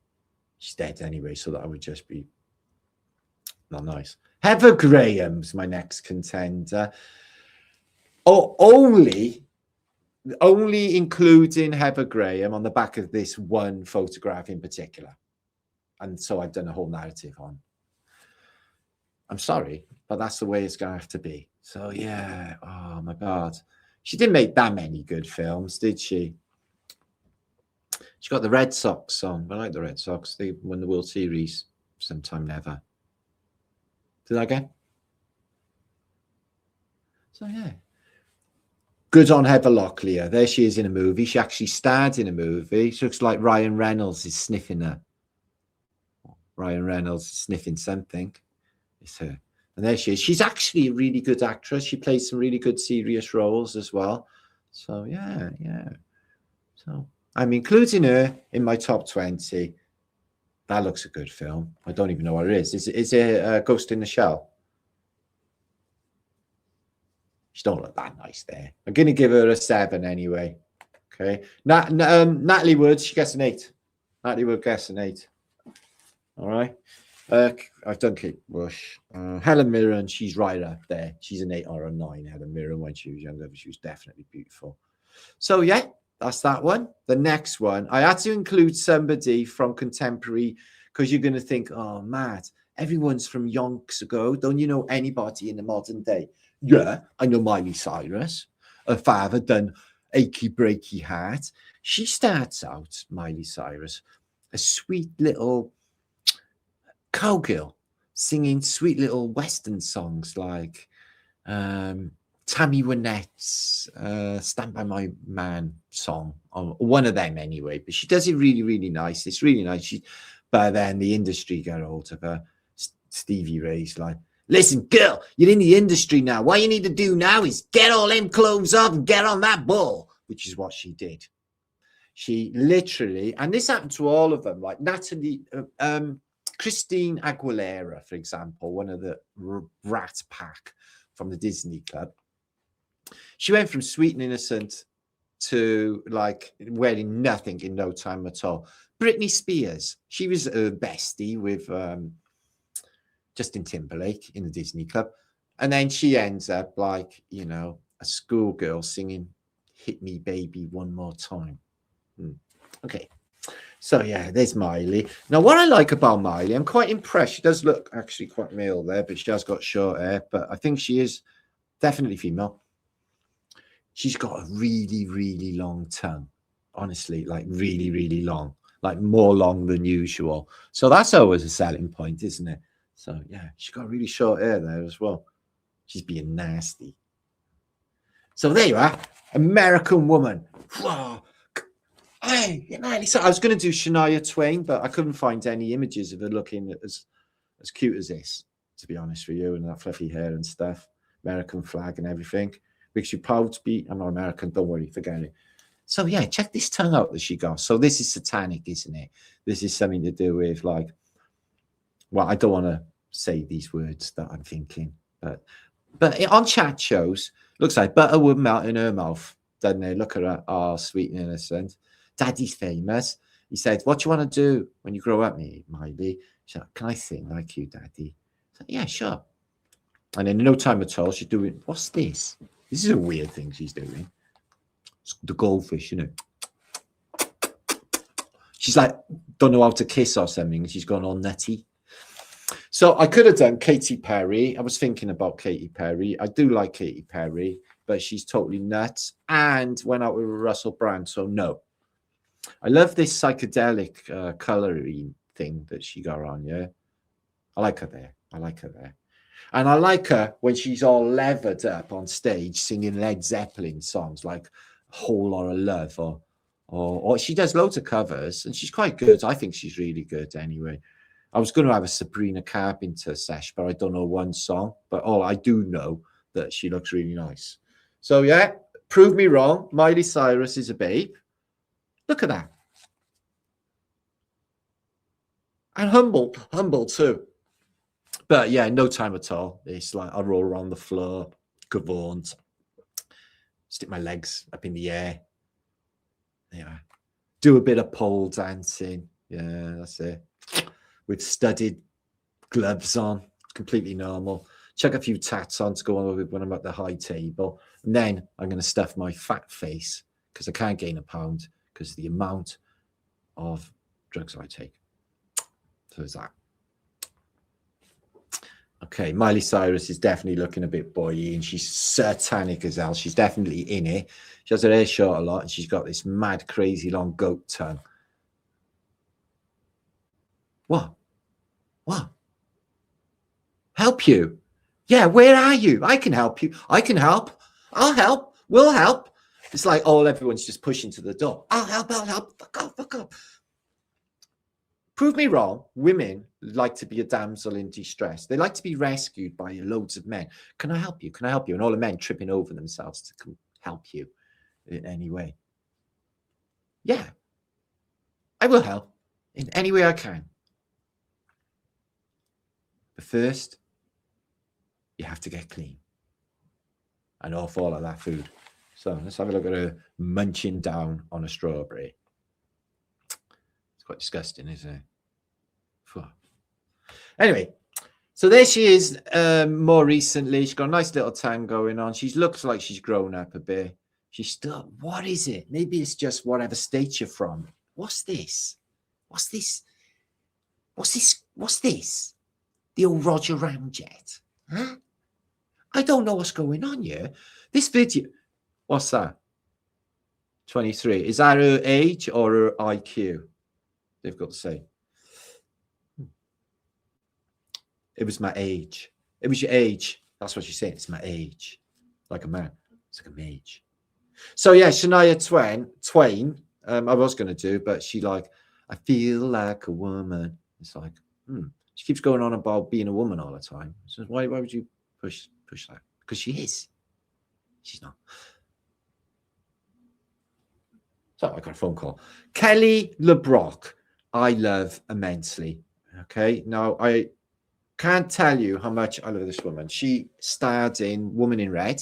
Speaker 1: She's dead anyway, so that would just be not nice. Heather Graham's my next contender. Oh, only including Heather Graham on the back of this one photograph in particular. And so I've done a whole narrative on. I'm sorry, but that's the way it's going to have to be. So yeah, oh my God. She didn't make that many good films, did she? She got the Red Sox song. I like the Red Sox. They won the World Series sometime never. Did I get? So yeah. Good on Heather Locklear. There she is in a movie. She actually starred in a movie. She looks like Ryan Reynolds is sniffing her. Ryan Reynolds is sniffing something. It's her. And there she is. She's actually a really good actress. She plays some really good serious roles as well. So yeah, yeah. So I'm including her in my top 20. That looks a good film. I don't even know what it is. Is it Ghost in the Shell? She don't look that nice there. I'm going to give her a 7 anyway. Okay. Natalie Wood, she gets an 8. Natalie Wood gets an 8. All right. I've done Kate Bush. Helen Mirren, she's right up there. She's an 8 or a 9. Helen Mirren, when she was younger, but she was definitely beautiful. So yeah, that's that one. The next one, I had to include somebody from contemporary because you're going to think, oh, Matt, everyone's from yonks ago. Don't you know anybody in the modern day? Yeah, I know Miley Cyrus. Her father done Achy Breaky Heart. She starts out, Miley Cyrus, a sweet little cowgirl singing sweet little Western songs like Tammy Wynette's Stand By My Man song, or one of them anyway. But she does it really, really nice. It's really nice. But then the industry got hold of her. Stevie Ray's like, listen, girl, you're in the industry now. What you need to do now is get all them clothes off and get on that ball, which is what she did. She literally, and this happened to all of them, like Natalie, Christine Aguilera, for example, one of the Rat Pack from the Disney Club. She went from sweet and innocent to like wearing nothing in no time at all. Britney Spears, she was a bestie with Justin Timberlake in the Disney Club. And then she ends up like, you know, a schoolgirl singing Hit Me Baby One More Time. Okay. So yeah, there's Miley. Now, what I like about Miley, I'm quite impressed. She does look actually quite male there, but she has got short hair. But I think she is definitely female. She's got a really, really long tongue. Honestly, like really, really long, like more long than usual. So that's always a selling point, isn't it? So yeah, she's got really short hair there as well. She's being nasty. So there you are, American Woman. Whoa. Hey, Miley. So I was going to do Shania Twain, but I couldn't find any images of her looking as cute as this, to be honest with you, and that fluffy hair and stuff, American flag and everything. Makes you proud to be. I'm not American, don't worry, forget it. So yeah, check this tongue out that she got. So this is satanic, isn't it? This is something to do with like, well, I don't want to say these words that I'm thinking, but on chat shows, looks like butter would melt in her mouth, doesn't it? Look at her, oh, sweet and innocent. Daddy's famous. He said, what do you want to do when you grow up, Miley? She said, can I sing like you, Daddy? I said, yeah, sure. And in no time at all, she's doing, what's this? This is a weird thing she's doing. It's the goldfish, you know. She's like, don't know how to kiss or something. She's gone all nutty. So I could have done Katy Perry. I was thinking about Katy Perry. I do like Katy Perry, but she's totally nuts and went out with Russell Brand. So no. I love this psychedelic coloring thing that she got on, yeah. I like her there. I like her there. And I like her when she's all levered up on stage singing Led Zeppelin songs like A Whole Lot of Love or she does loads of covers and she's quite good. I think she's really good anyway. I was going to have a Sabrina Carpenter sesh, but I don't know one song. But I do know that she looks really nice. So yeah, prove me wrong. Miley Cyrus is a babe. Look at that. And humble too. But yeah, no time at all. It's like I roll around the floor, gavaunt, stick my legs up in the air. Yeah, do a bit of pole dancing. Yeah, that's it. With studded gloves on, completely normal. Chuck a few tats on to go on with when I'm at the high table. And then I'm going to stuff my fat face because I can't gain a pound because of the amount of drugs I take. So there's that. Okay, Miley Cyrus is definitely looking a bit boy-y, and she's satanic as hell. She's definitely in it. She has her hair short a lot, and she's got this mad, crazy long goat tongue. What? What? Help you? Yeah, where are you? I can help you. I can help. I'll help. We'll help. It's like, oh, everyone's just pushing to the door. I'll help. I'll help. Fuck off. Fuck off. Prove me wrong. Women like to be a damsel in distress. They like to be rescued by loads of men. Can I help you? Can I help you? And all the men tripping over themselves to help you in any way. Yeah, I will help in any way I can. But first, you have to get clean and off all of that food. So let's have a look at her munching down on a strawberry. It's quite disgusting, isn't it? Anyway, so there she is more recently. She's got a nice little tan going on. She looks like she's grown up a bit. She's still, what is it? Maybe it's just whatever state you're from. What's this? What's this? What's this? What's this? The old Roger Ramjet? Huh? I don't know what's going on here. This video, what's that? 23. Is that her age or her IQ? They've got to say. It was my age. It was your age. That's what she said. It's my age. Like a man. It's like a mage. So yeah, Shania Twain. I was going to do, but she like, I feel like a woman. It's like, she keeps going on about being a woman all the time. So why would you push that? Because she is. She's not. So I got a phone call. Kelly LeBrock, I love immensely. Okay. Now I can't tell you how much I love this woman. She starred in Woman in Red,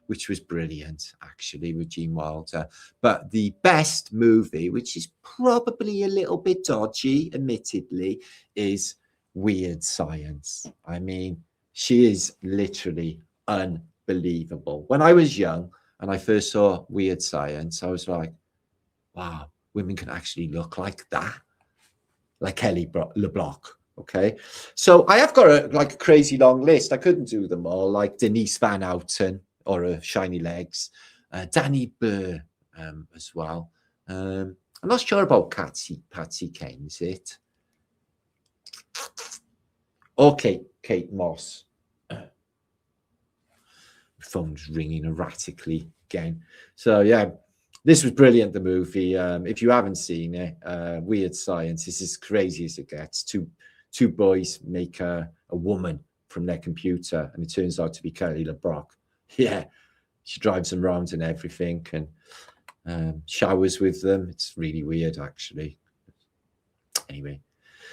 Speaker 1: which was brilliant, actually, with Gene Wilder. But the best movie, which is probably a little bit dodgy, admittedly, is Weird Science. I mean, she is literally unbelievable. When I was young and I first saw Weird Science, I was like, wow, women can actually look like that, like Kelly LeBrock. Okay, so I have got a crazy long list. I couldn't do them all, like Denise Van Outen or her shiny legs, Danny Burr as well. I'm not sure about Patsy Kane, is it? Okay, Kate Moss. Phone's ringing erratically again. So yeah, this was brilliant, the movie. If you haven't seen it, Weird Science is as crazy as it gets. Two boys make a woman from their computer, and it turns out to be Kelly LeBrock. Yeah, she drives them around and everything, and showers with them. It's really weird, actually. Anyway,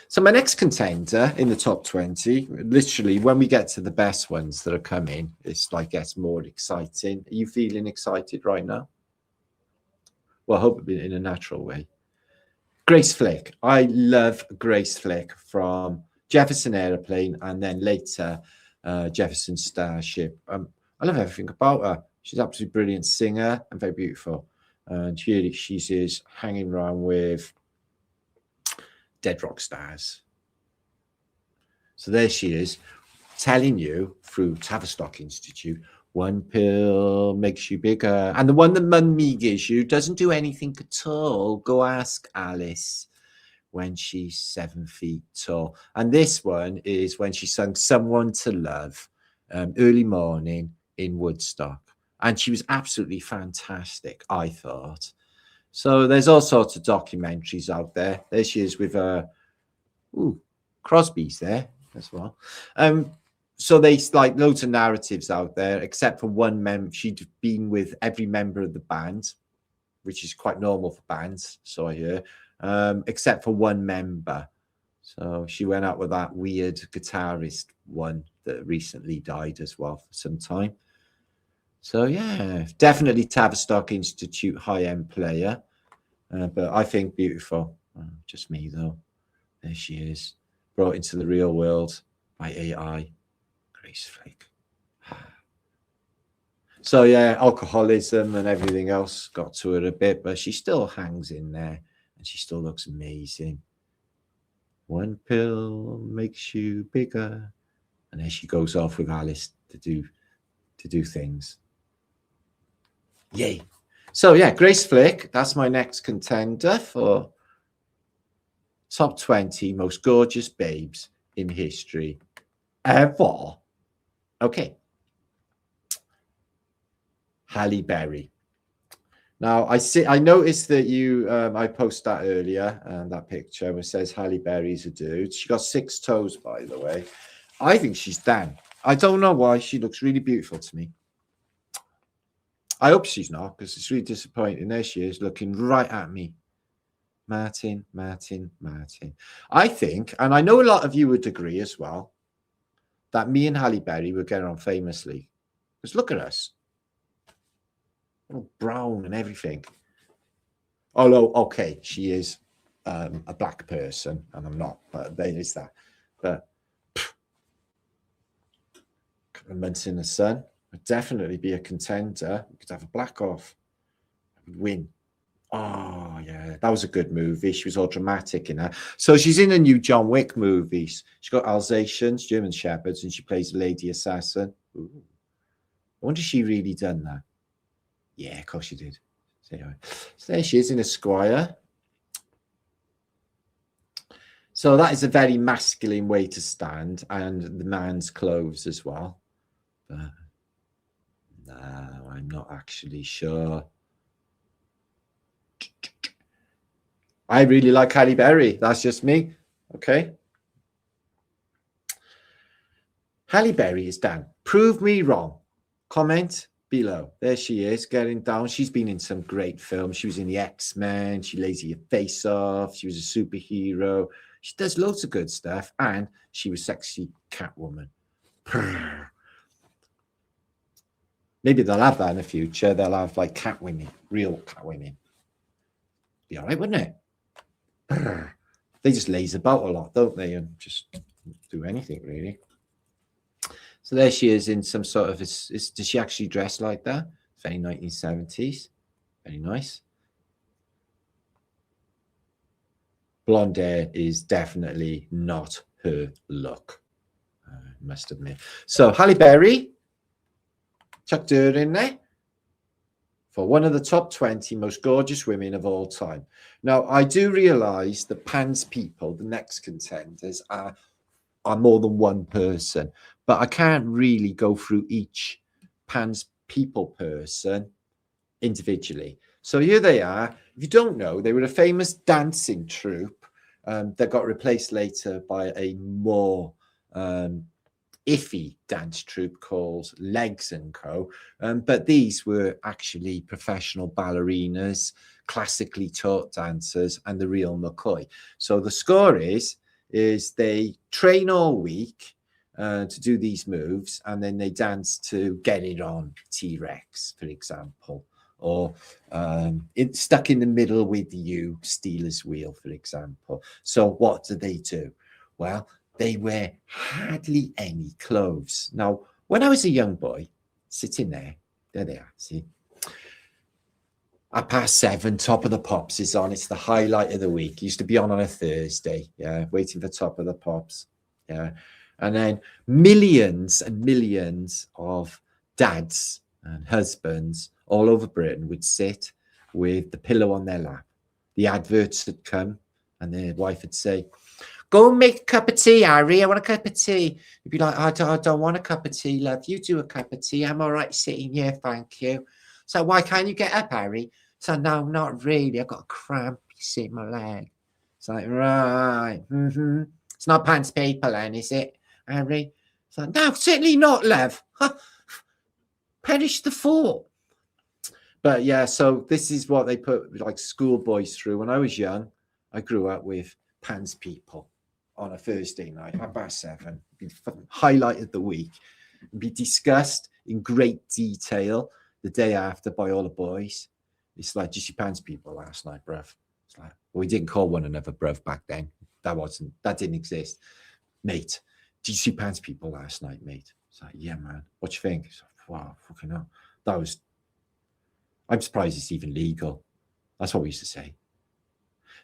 Speaker 1: so my next contender in the top 20, literally, when we get to the best ones that are coming, it's like gets more exciting. Are you feeling excited right now? Well, I hope it'll be in a natural way. Grace Flick. I love Grace Flick from Jefferson Airplane and then later Jefferson Starship. I love everything about her. She's an absolutely brilliant singer and very beautiful. And here she is hanging around with dead rock stars. So there she is telling you through Tavistock Institute, one pill makes you bigger. And the one that Mummy gives you doesn't do anything at all. Go ask Alice when she's 7 feet tall. And this one is when she sung Someone to Love, early morning in Woodstock. And she was absolutely fantastic, I thought. So there's all sorts of documentaries out there. There she is with Crosby's there as well. So there's like loads of narratives out there, except for one member. She'd been with every member of the band, which is quite normal for bands, so I hear, except for one member. So she went out with that weird guitarist one that recently died as well for some time. So yeah, definitely Tavistock Institute high-end player. But I think beautiful. Just me though. There she is, brought into the real world by AI. Grace Flake. So yeah, alcoholism and everything else got to her a bit, but she still hangs in there and she still looks amazing. One pill makes you bigger. And then she goes off with Alice to do things. Yay. So yeah, Grace Flick, that's my next contender for top 20 most gorgeous babes in history ever. Okay. Halle Berry. Now I noticed that you I posted that earlier, that picture where it says Halle Berry's a dude. She got 6 toes, by the way. I think she's Dan. I don't know why. She looks really beautiful to me. I hope she's not, because it's really disappointing. There she is, looking right at me. Martin. I think, and I know a lot of you would agree as well, that me and Halle Berry would get on famously. Because look at us. All brown and everything. Although, okay, she is a black person, and I'm not, but there is that. But a couple of months in the sun would definitely be a contender. We could have a black off. Would win. Oh, yeah, that was a good movie. She was all dramatic in that. So she's in the new John Wick movies. She's got Alsatians, German Shepherds, and she plays a lady assassin. Ooh. I wonder if she really done that. Yeah, of course she did. So there she is in Esquire. So that is a very masculine way to stand, and the man's clothes as well. But no, I'm not actually sure. I really like Halle Berry. That's just me. Okay. Halle Berry is Dan. Prove me wrong. Comment below. There she is, getting down. She's been in some great films. She was in the X-Men. She lays your face off. She was a superhero. She does loads of good stuff. And she was sexy Catwoman. Maybe they'll have that in the future. They'll have like Catwomen, real Catwomen. Be all right, wouldn't it? They just laze about a lot, don't they? And just do anything, really. So there she is in some sort of, does she actually dress like that? Very 1970s. Very nice. Blonde hair is definitely not her look, I must admit. So Halle Berry, chucked her in there for one of the top 20 most gorgeous women of all time. Now, I do realize the Pans people, the next contenders, are more than one person, but I can't really go through each Pans people person individually. So here they are. If you don't know, they were a famous dancing troupe that got replaced later by a more iffy dance troupe called Legs & Co. But these were actually professional ballerinas, classically taught dancers, and the real McCoy. So the score is they train all week to do these moves, and then they dance to Get It On, T-Rex, for example, or it's Stuck in the Middle with You, Steelers Wheel, for example. So what do? Well, they wear hardly any clothes. Now, when I was a young boy, sitting there they are, see? 7:30, Top of the Pops is on. It's the highlight of the week. It used to be on a Thursday, yeah, waiting for Top of the Pops, yeah. And then millions and millions of dads and husbands all over Britain would sit with the pillow on their lap. The adverts would come and their wife would say, "Go and make a cup of tea, Harry. I want a cup of tea." You'd be like, I don't want a cup of tea, love. You do a cup of tea. I'm all right sitting here, thank you. So why can't you get up, Harry? So no, not really. I've got a cramp, you see, in my leg. It's like, right. It's not Pants paper then, is it, Harry? It's like, no, certainly not, love. Perish the thought. But yeah, so this is what they put like schoolboys through. When I was young, I grew up with Pants people. on a Thursday night, 7:30, be the highlight of the week, and be discussed in great detail the day after by all the boys. It's like, just your pants people last night, bruv. It's like, well, we didn't call one another bruv back then. That didn't exist. Mate, did you see pants people last night, mate? It's like, yeah, man. What you think? It's like, wow, fucking hell. I'm surprised it's even legal. That's what we used to say.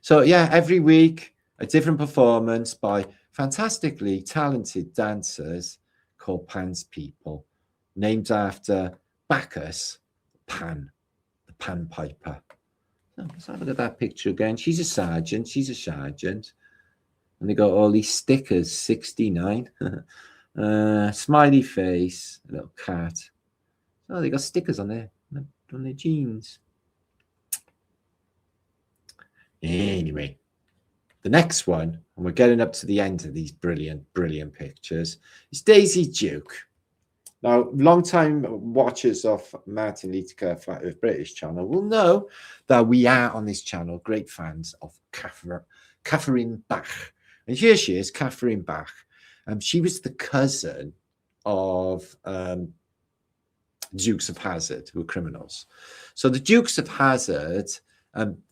Speaker 1: So yeah, every week a different performance by fantastically talented dancers called Pants People, named after Bacchus, Pan, the Pan Piper. So let's have a look at that picture again. She's a sergeant. And they got all these stickers, 69. Smiley face, a little cat. Oh, they got stickers on their jeans. Anyway, the next one, and we're getting up to the end of these brilliant pictures, is Daisy Duke. Now, long-time watchers of Martin Liedtke Flat Earth British channel will know that we are on this channel great fans of Catherine Bach. And here she is, Catherine Bach. She was the cousin of Dukes of Hazzard, who were criminals. So the Dukes of Hazzard,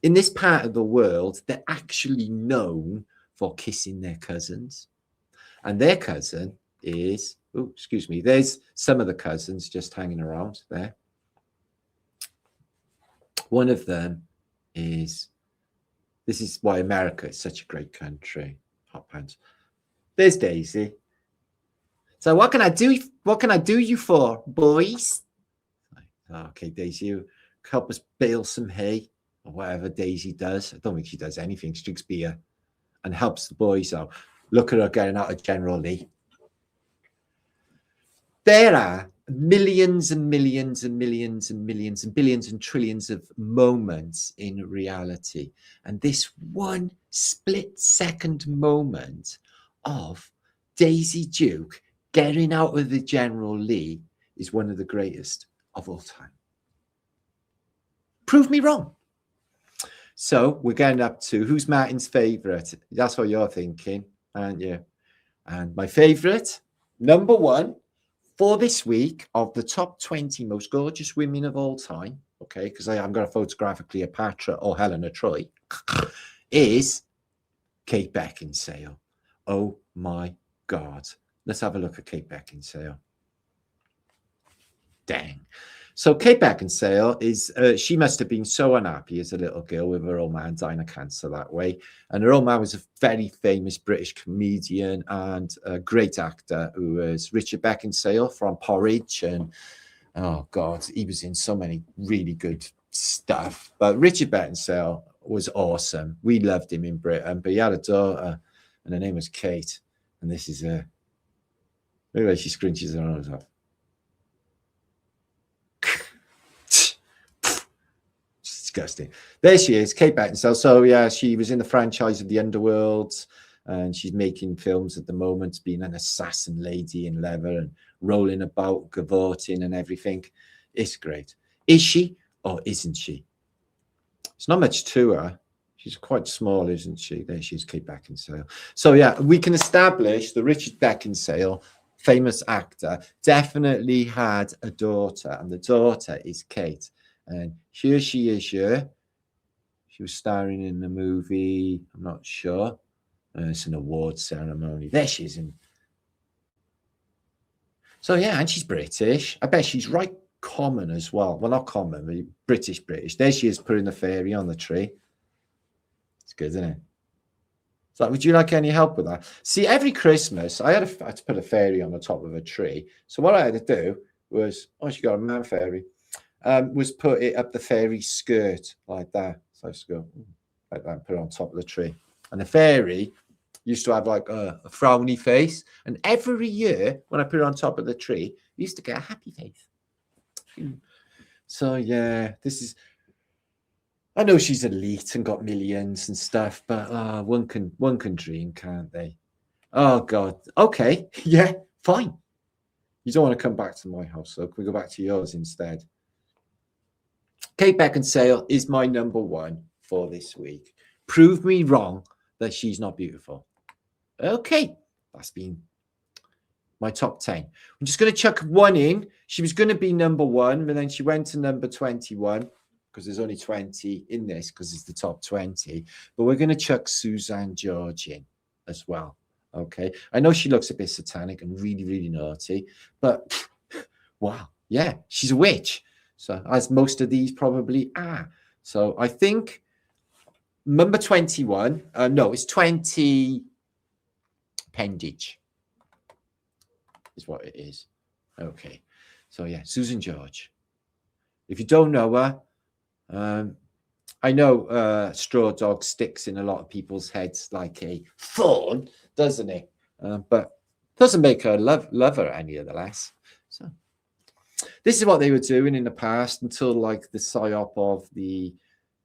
Speaker 1: in this part of the world, they're actually known for kissing their cousins. And their cousin is, oh, excuse me, there's some of the cousins just hanging around there. One of them is, this is why America is such a great country. Hot pants. There's Daisy. So what can I do? What can I do you for, boys? Okay, Daisy, you help us bale some hay or whatever Daisy does. I don't think she does anything. She drinks beer and helps the boys out. Look at her getting out of General Lee. There are millions and millions and millions and millions and billions and trillions of moments in reality. And this one split-second moment of Daisy Duke getting out of the General Lee is one of the greatest of all time. Prove me wrong. So we're getting up to who's Martin's favourite. That's what you're thinking, aren't you? And my favourite, number one, for this week of the top 20 most gorgeous women of all time, okay, because I'm going to photograph a Cleopatra or Helena Troy, is Kate Beckinsale. Oh my God. Let's have a look at Kate Beckinsale. Dang. So Kate Beckinsale is, she must have been so unhappy as a little girl with her old man dying of cancer that way. And her old man was a very famous British comedian and a great actor who was Richard Beckinsale from Porridge. And, oh God, he was in so many really good stuff. But Richard Beckinsale was awesome. We loved him in Britain, but he had a daughter and her name was Kate. And this is her. Look at how she scrunches her nose up. Disgusting. There she is, Kate Beckinsale. So yeah, she was in the franchise of The Underworld, and she's making films at the moment, being an assassin lady in leather and rolling about, cavorting and everything. It's great. Is she or isn't she? It's not much to her. She's quite small, isn't she? There she is, Kate Beckinsale. So yeah, we can establish the Richard Beckinsale, famous actor, definitely had a daughter, and the daughter is Kate. And here she is here. She was starring in the movie, I'm not sure. It's an award ceremony. There she is. So yeah, and she's British. I bet she's right common as well. Well, not common, but British. There she is putting the fairy on the tree. It's good, isn't it? So would you like any help with that? See, every Christmas, I had to put a fairy on the top of a tree. So what I had to do was, oh, she got a man fairy. Was put it up the fairy skirt like that. So I used to go like that and put it on top of the tree. And the fairy used to have like a frowny face. And every year when I put it on top of the tree, I used to get a happy face. So yeah, this is, I know she's elite and got millions and stuff, but one can dream, can't they? Oh God. Okay. Yeah, fine. You don't want to come back to my house, so can we go back to yours instead? Kate Beckinsale is my number one for this week. Prove me wrong that she's not beautiful. Okay, that's been my top 10. I'm just going to chuck one in. She was going to be number 1, but then she went to number 21 because there's only 20 in this because it's the top 20. But we're going to chuck Suzanne George in as well. Okay, I know she looks a bit satanic and really, really naughty, but wow, yeah, she's a witch. So as most of these probably are. So I think number 21, no, it's 20 Pendage is what it is. Okay, so yeah, Susan George. If you don't know her, I know Straw Dog sticks in a lot of people's heads like a thorn, doesn't it? But doesn't make her love her any of the less. So this is what they were doing in the past until like the psyop of the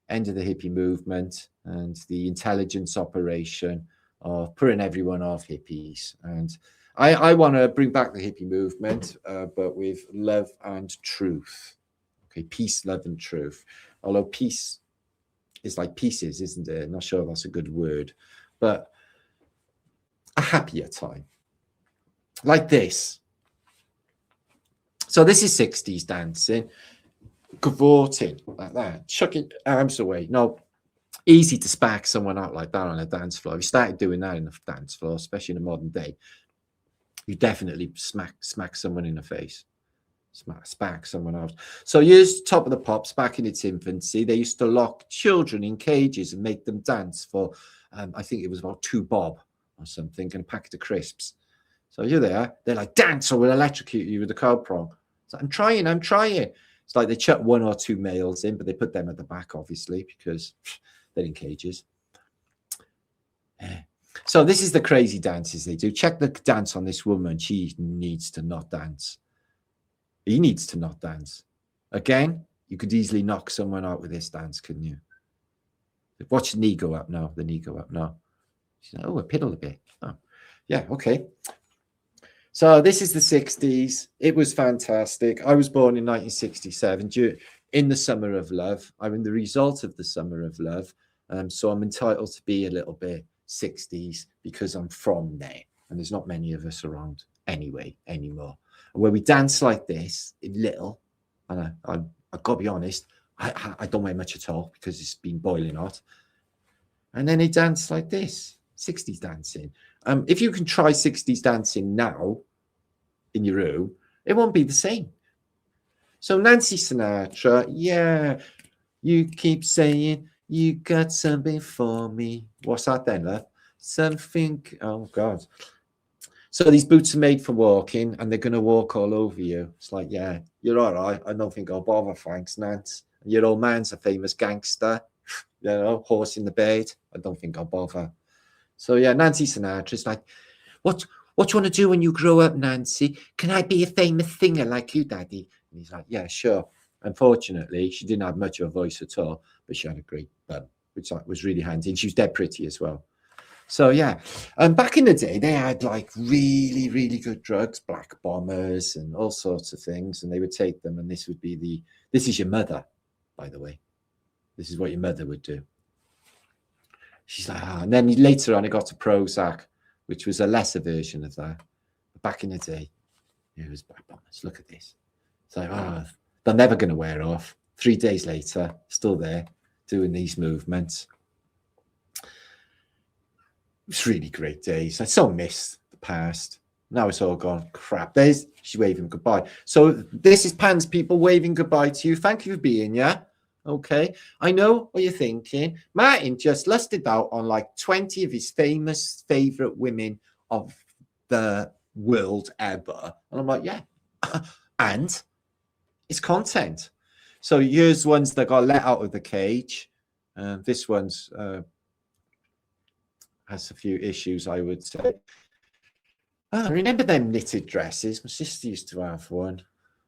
Speaker 1: end of the hippie movement and the intelligence operation of putting everyone off hippies. And I want to bring back the hippie movement, but with love and truth. Okay, peace, love, and truth. Although peace is like pieces, isn't it? I'm not sure that's a good word, but a happier time. Like this. So this is 60s dancing, cavorting like that, chucking arms away. No, easy to spark someone out like that on a dance floor. If you started doing that in a dance floor, especially in the modern day, you definitely smack someone in the face. Spark someone out. So here's Top of the Pops back in its infancy. They used to lock children in cages and make them dance for, I think it was about 2 bob or something, and a packet of crisps. So here they are. They're like, dance or we'll electrocute you with a cow prong. So I'm trying. It's like they chuck 1 or 2 males in, but they put them at the back, obviously, because they're in cages. So this is the crazy dances they do. Check the dance on this woman. She needs to not dance. He needs to not dance. Again, you could easily knock someone out with this dance, couldn't you? Watch the knee go up now. The knee go up now. She's like, oh, I piddle a bit. Oh, yeah, okay. So this is the 60s. It was fantastic. I was born in 1967 in the summer of love. I'm in the result of the summer of love. So I'm entitled to be a little bit 60s because I'm from there. And there's not many of us around anyway anymore. Where we dance like this in little, and I've got to be honest, I don't wear much at all because it's been boiling hot. And then they dance like this, 60s dancing. If you can try 60s dancing now in your room, it won't be the same. So Nancy Sinatra, yeah, you keep saying you got something for me. What's that then, love? Something, oh God. So these boots are made for walking and they're going to walk all over you. It's like, yeah, you're all right. I don't think I'll bother, thanks, Nance. Your old man's a famous gangster, you know, horse in the bed. I don't think I'll bother. So yeah, Nancy Sinatra's like, what do you want to do when you grow up, Nancy? Can I be a famous singer like you, Daddy? And he's like, yeah, sure. Unfortunately, she didn't have much of a voice at all, but she had a great bum, which was really handy. And she was dead pretty as well. So yeah, back in the day, they had like really, really good drugs, black bombers and all sorts of things. And they would take them and this would be this is your mother, by the way. This is what your mother would do. She's like, and then later on, it got to Prozac, which was a lesser version of that. But back in the day, it was black bombers. Look at this. It's like, they're never going to wear off. 3 days later, still there doing these movements. It's really great days. I so miss the past. Now it's all gone. Crap. She's waving goodbye. So this is Pans, people, waving goodbye to you. Thank you for being here. Okay. I know what you're thinking. Martin just lusted out on like 20 of his famous favorite women of the world ever. And I'm like, yeah. And it's content. So here's ones that got let out of the cage. This one's has a few issues, I would say. I remember them knitted dresses. My sister used to have one.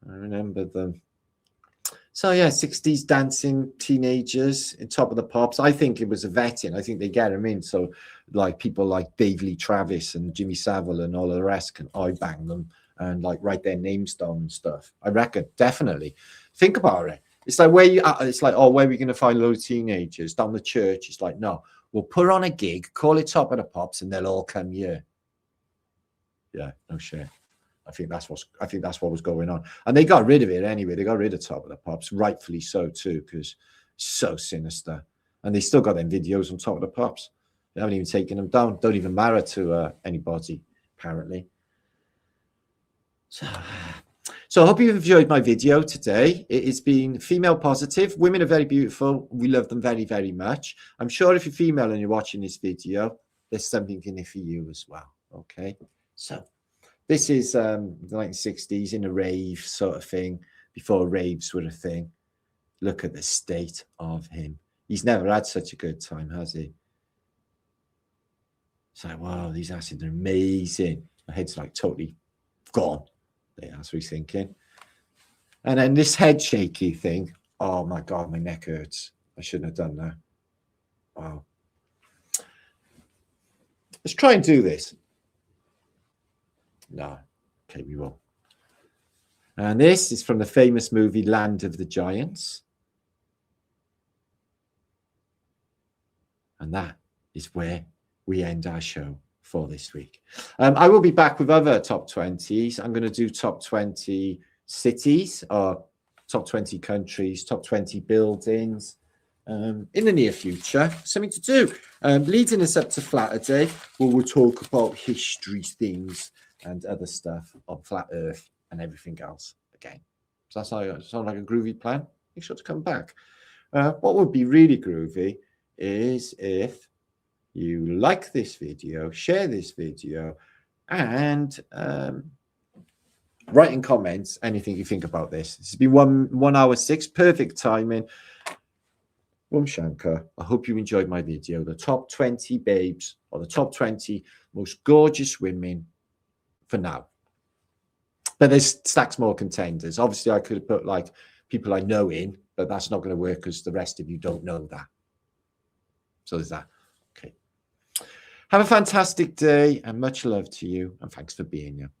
Speaker 1: I remember them. So yeah, 60s dancing teenagers in Top of the Pops. I think it was a vetting. I think they get them in. So like people like Dave Lee Travis and Jimmy Savile and all of the rest can eye bang them and like write their names down and stuff. I reckon, definitely. Think about it. It's like where you. It's like, oh, where are we going to find a load of teenagers down the church? It's like, no, we'll put on a gig, call it Top of the Pops, and they'll all come here. Yeah, no shit. I think that's what was going on, and they got rid of it anyway. They got rid of Top of the Pops, rightfully so too, because so sinister. And they still got them videos on Top of the Pops. They haven't even taken them down. Don't even matter to anybody apparently. So I hope you've enjoyed my video today. It has been female positive. Women are very beautiful. We love them very, very much. I'm sure if you're female and you're watching this video, there's something in it for you as well. Okay, so this is the 1960s in a rave sort of thing, before raves were a thing. Look at the state of him. He's never had such a good time, has he? It's like, wow, these acids are amazing. My head's like totally gone. Yeah, that's what he's thinking. And then this head shaky thing. Oh my God, my neck hurts. I shouldn't have done that. Wow. Let's try and do this. No. Okay, we will. And this is from the famous movie Land of the Giants. And that is where we end our show for this week. I will be back with other top 20s. I'm going to do top 20 cities, or top 20 countries, top 20 buildings in the near future. Something to do. Leading us up to Flat Day, where we'll talk about history things and other stuff on Flat Earth and everything else again. So that's sound like a groovy plan. Make sure to come back. What would be really groovy is if you like this video, share this video, and write in comments anything you think about this. This has been 1 hour 6, perfect timing. Shankar, I hope you enjoyed my video. The top 20 babes, or the top 20 most gorgeous women for now. But there's stacks more contenders. Obviously, I could have put like people I know in, but that's not going to work because the rest of you don't know that. So there's that. Okay. Have a fantastic day and much love to you. And thanks for being here.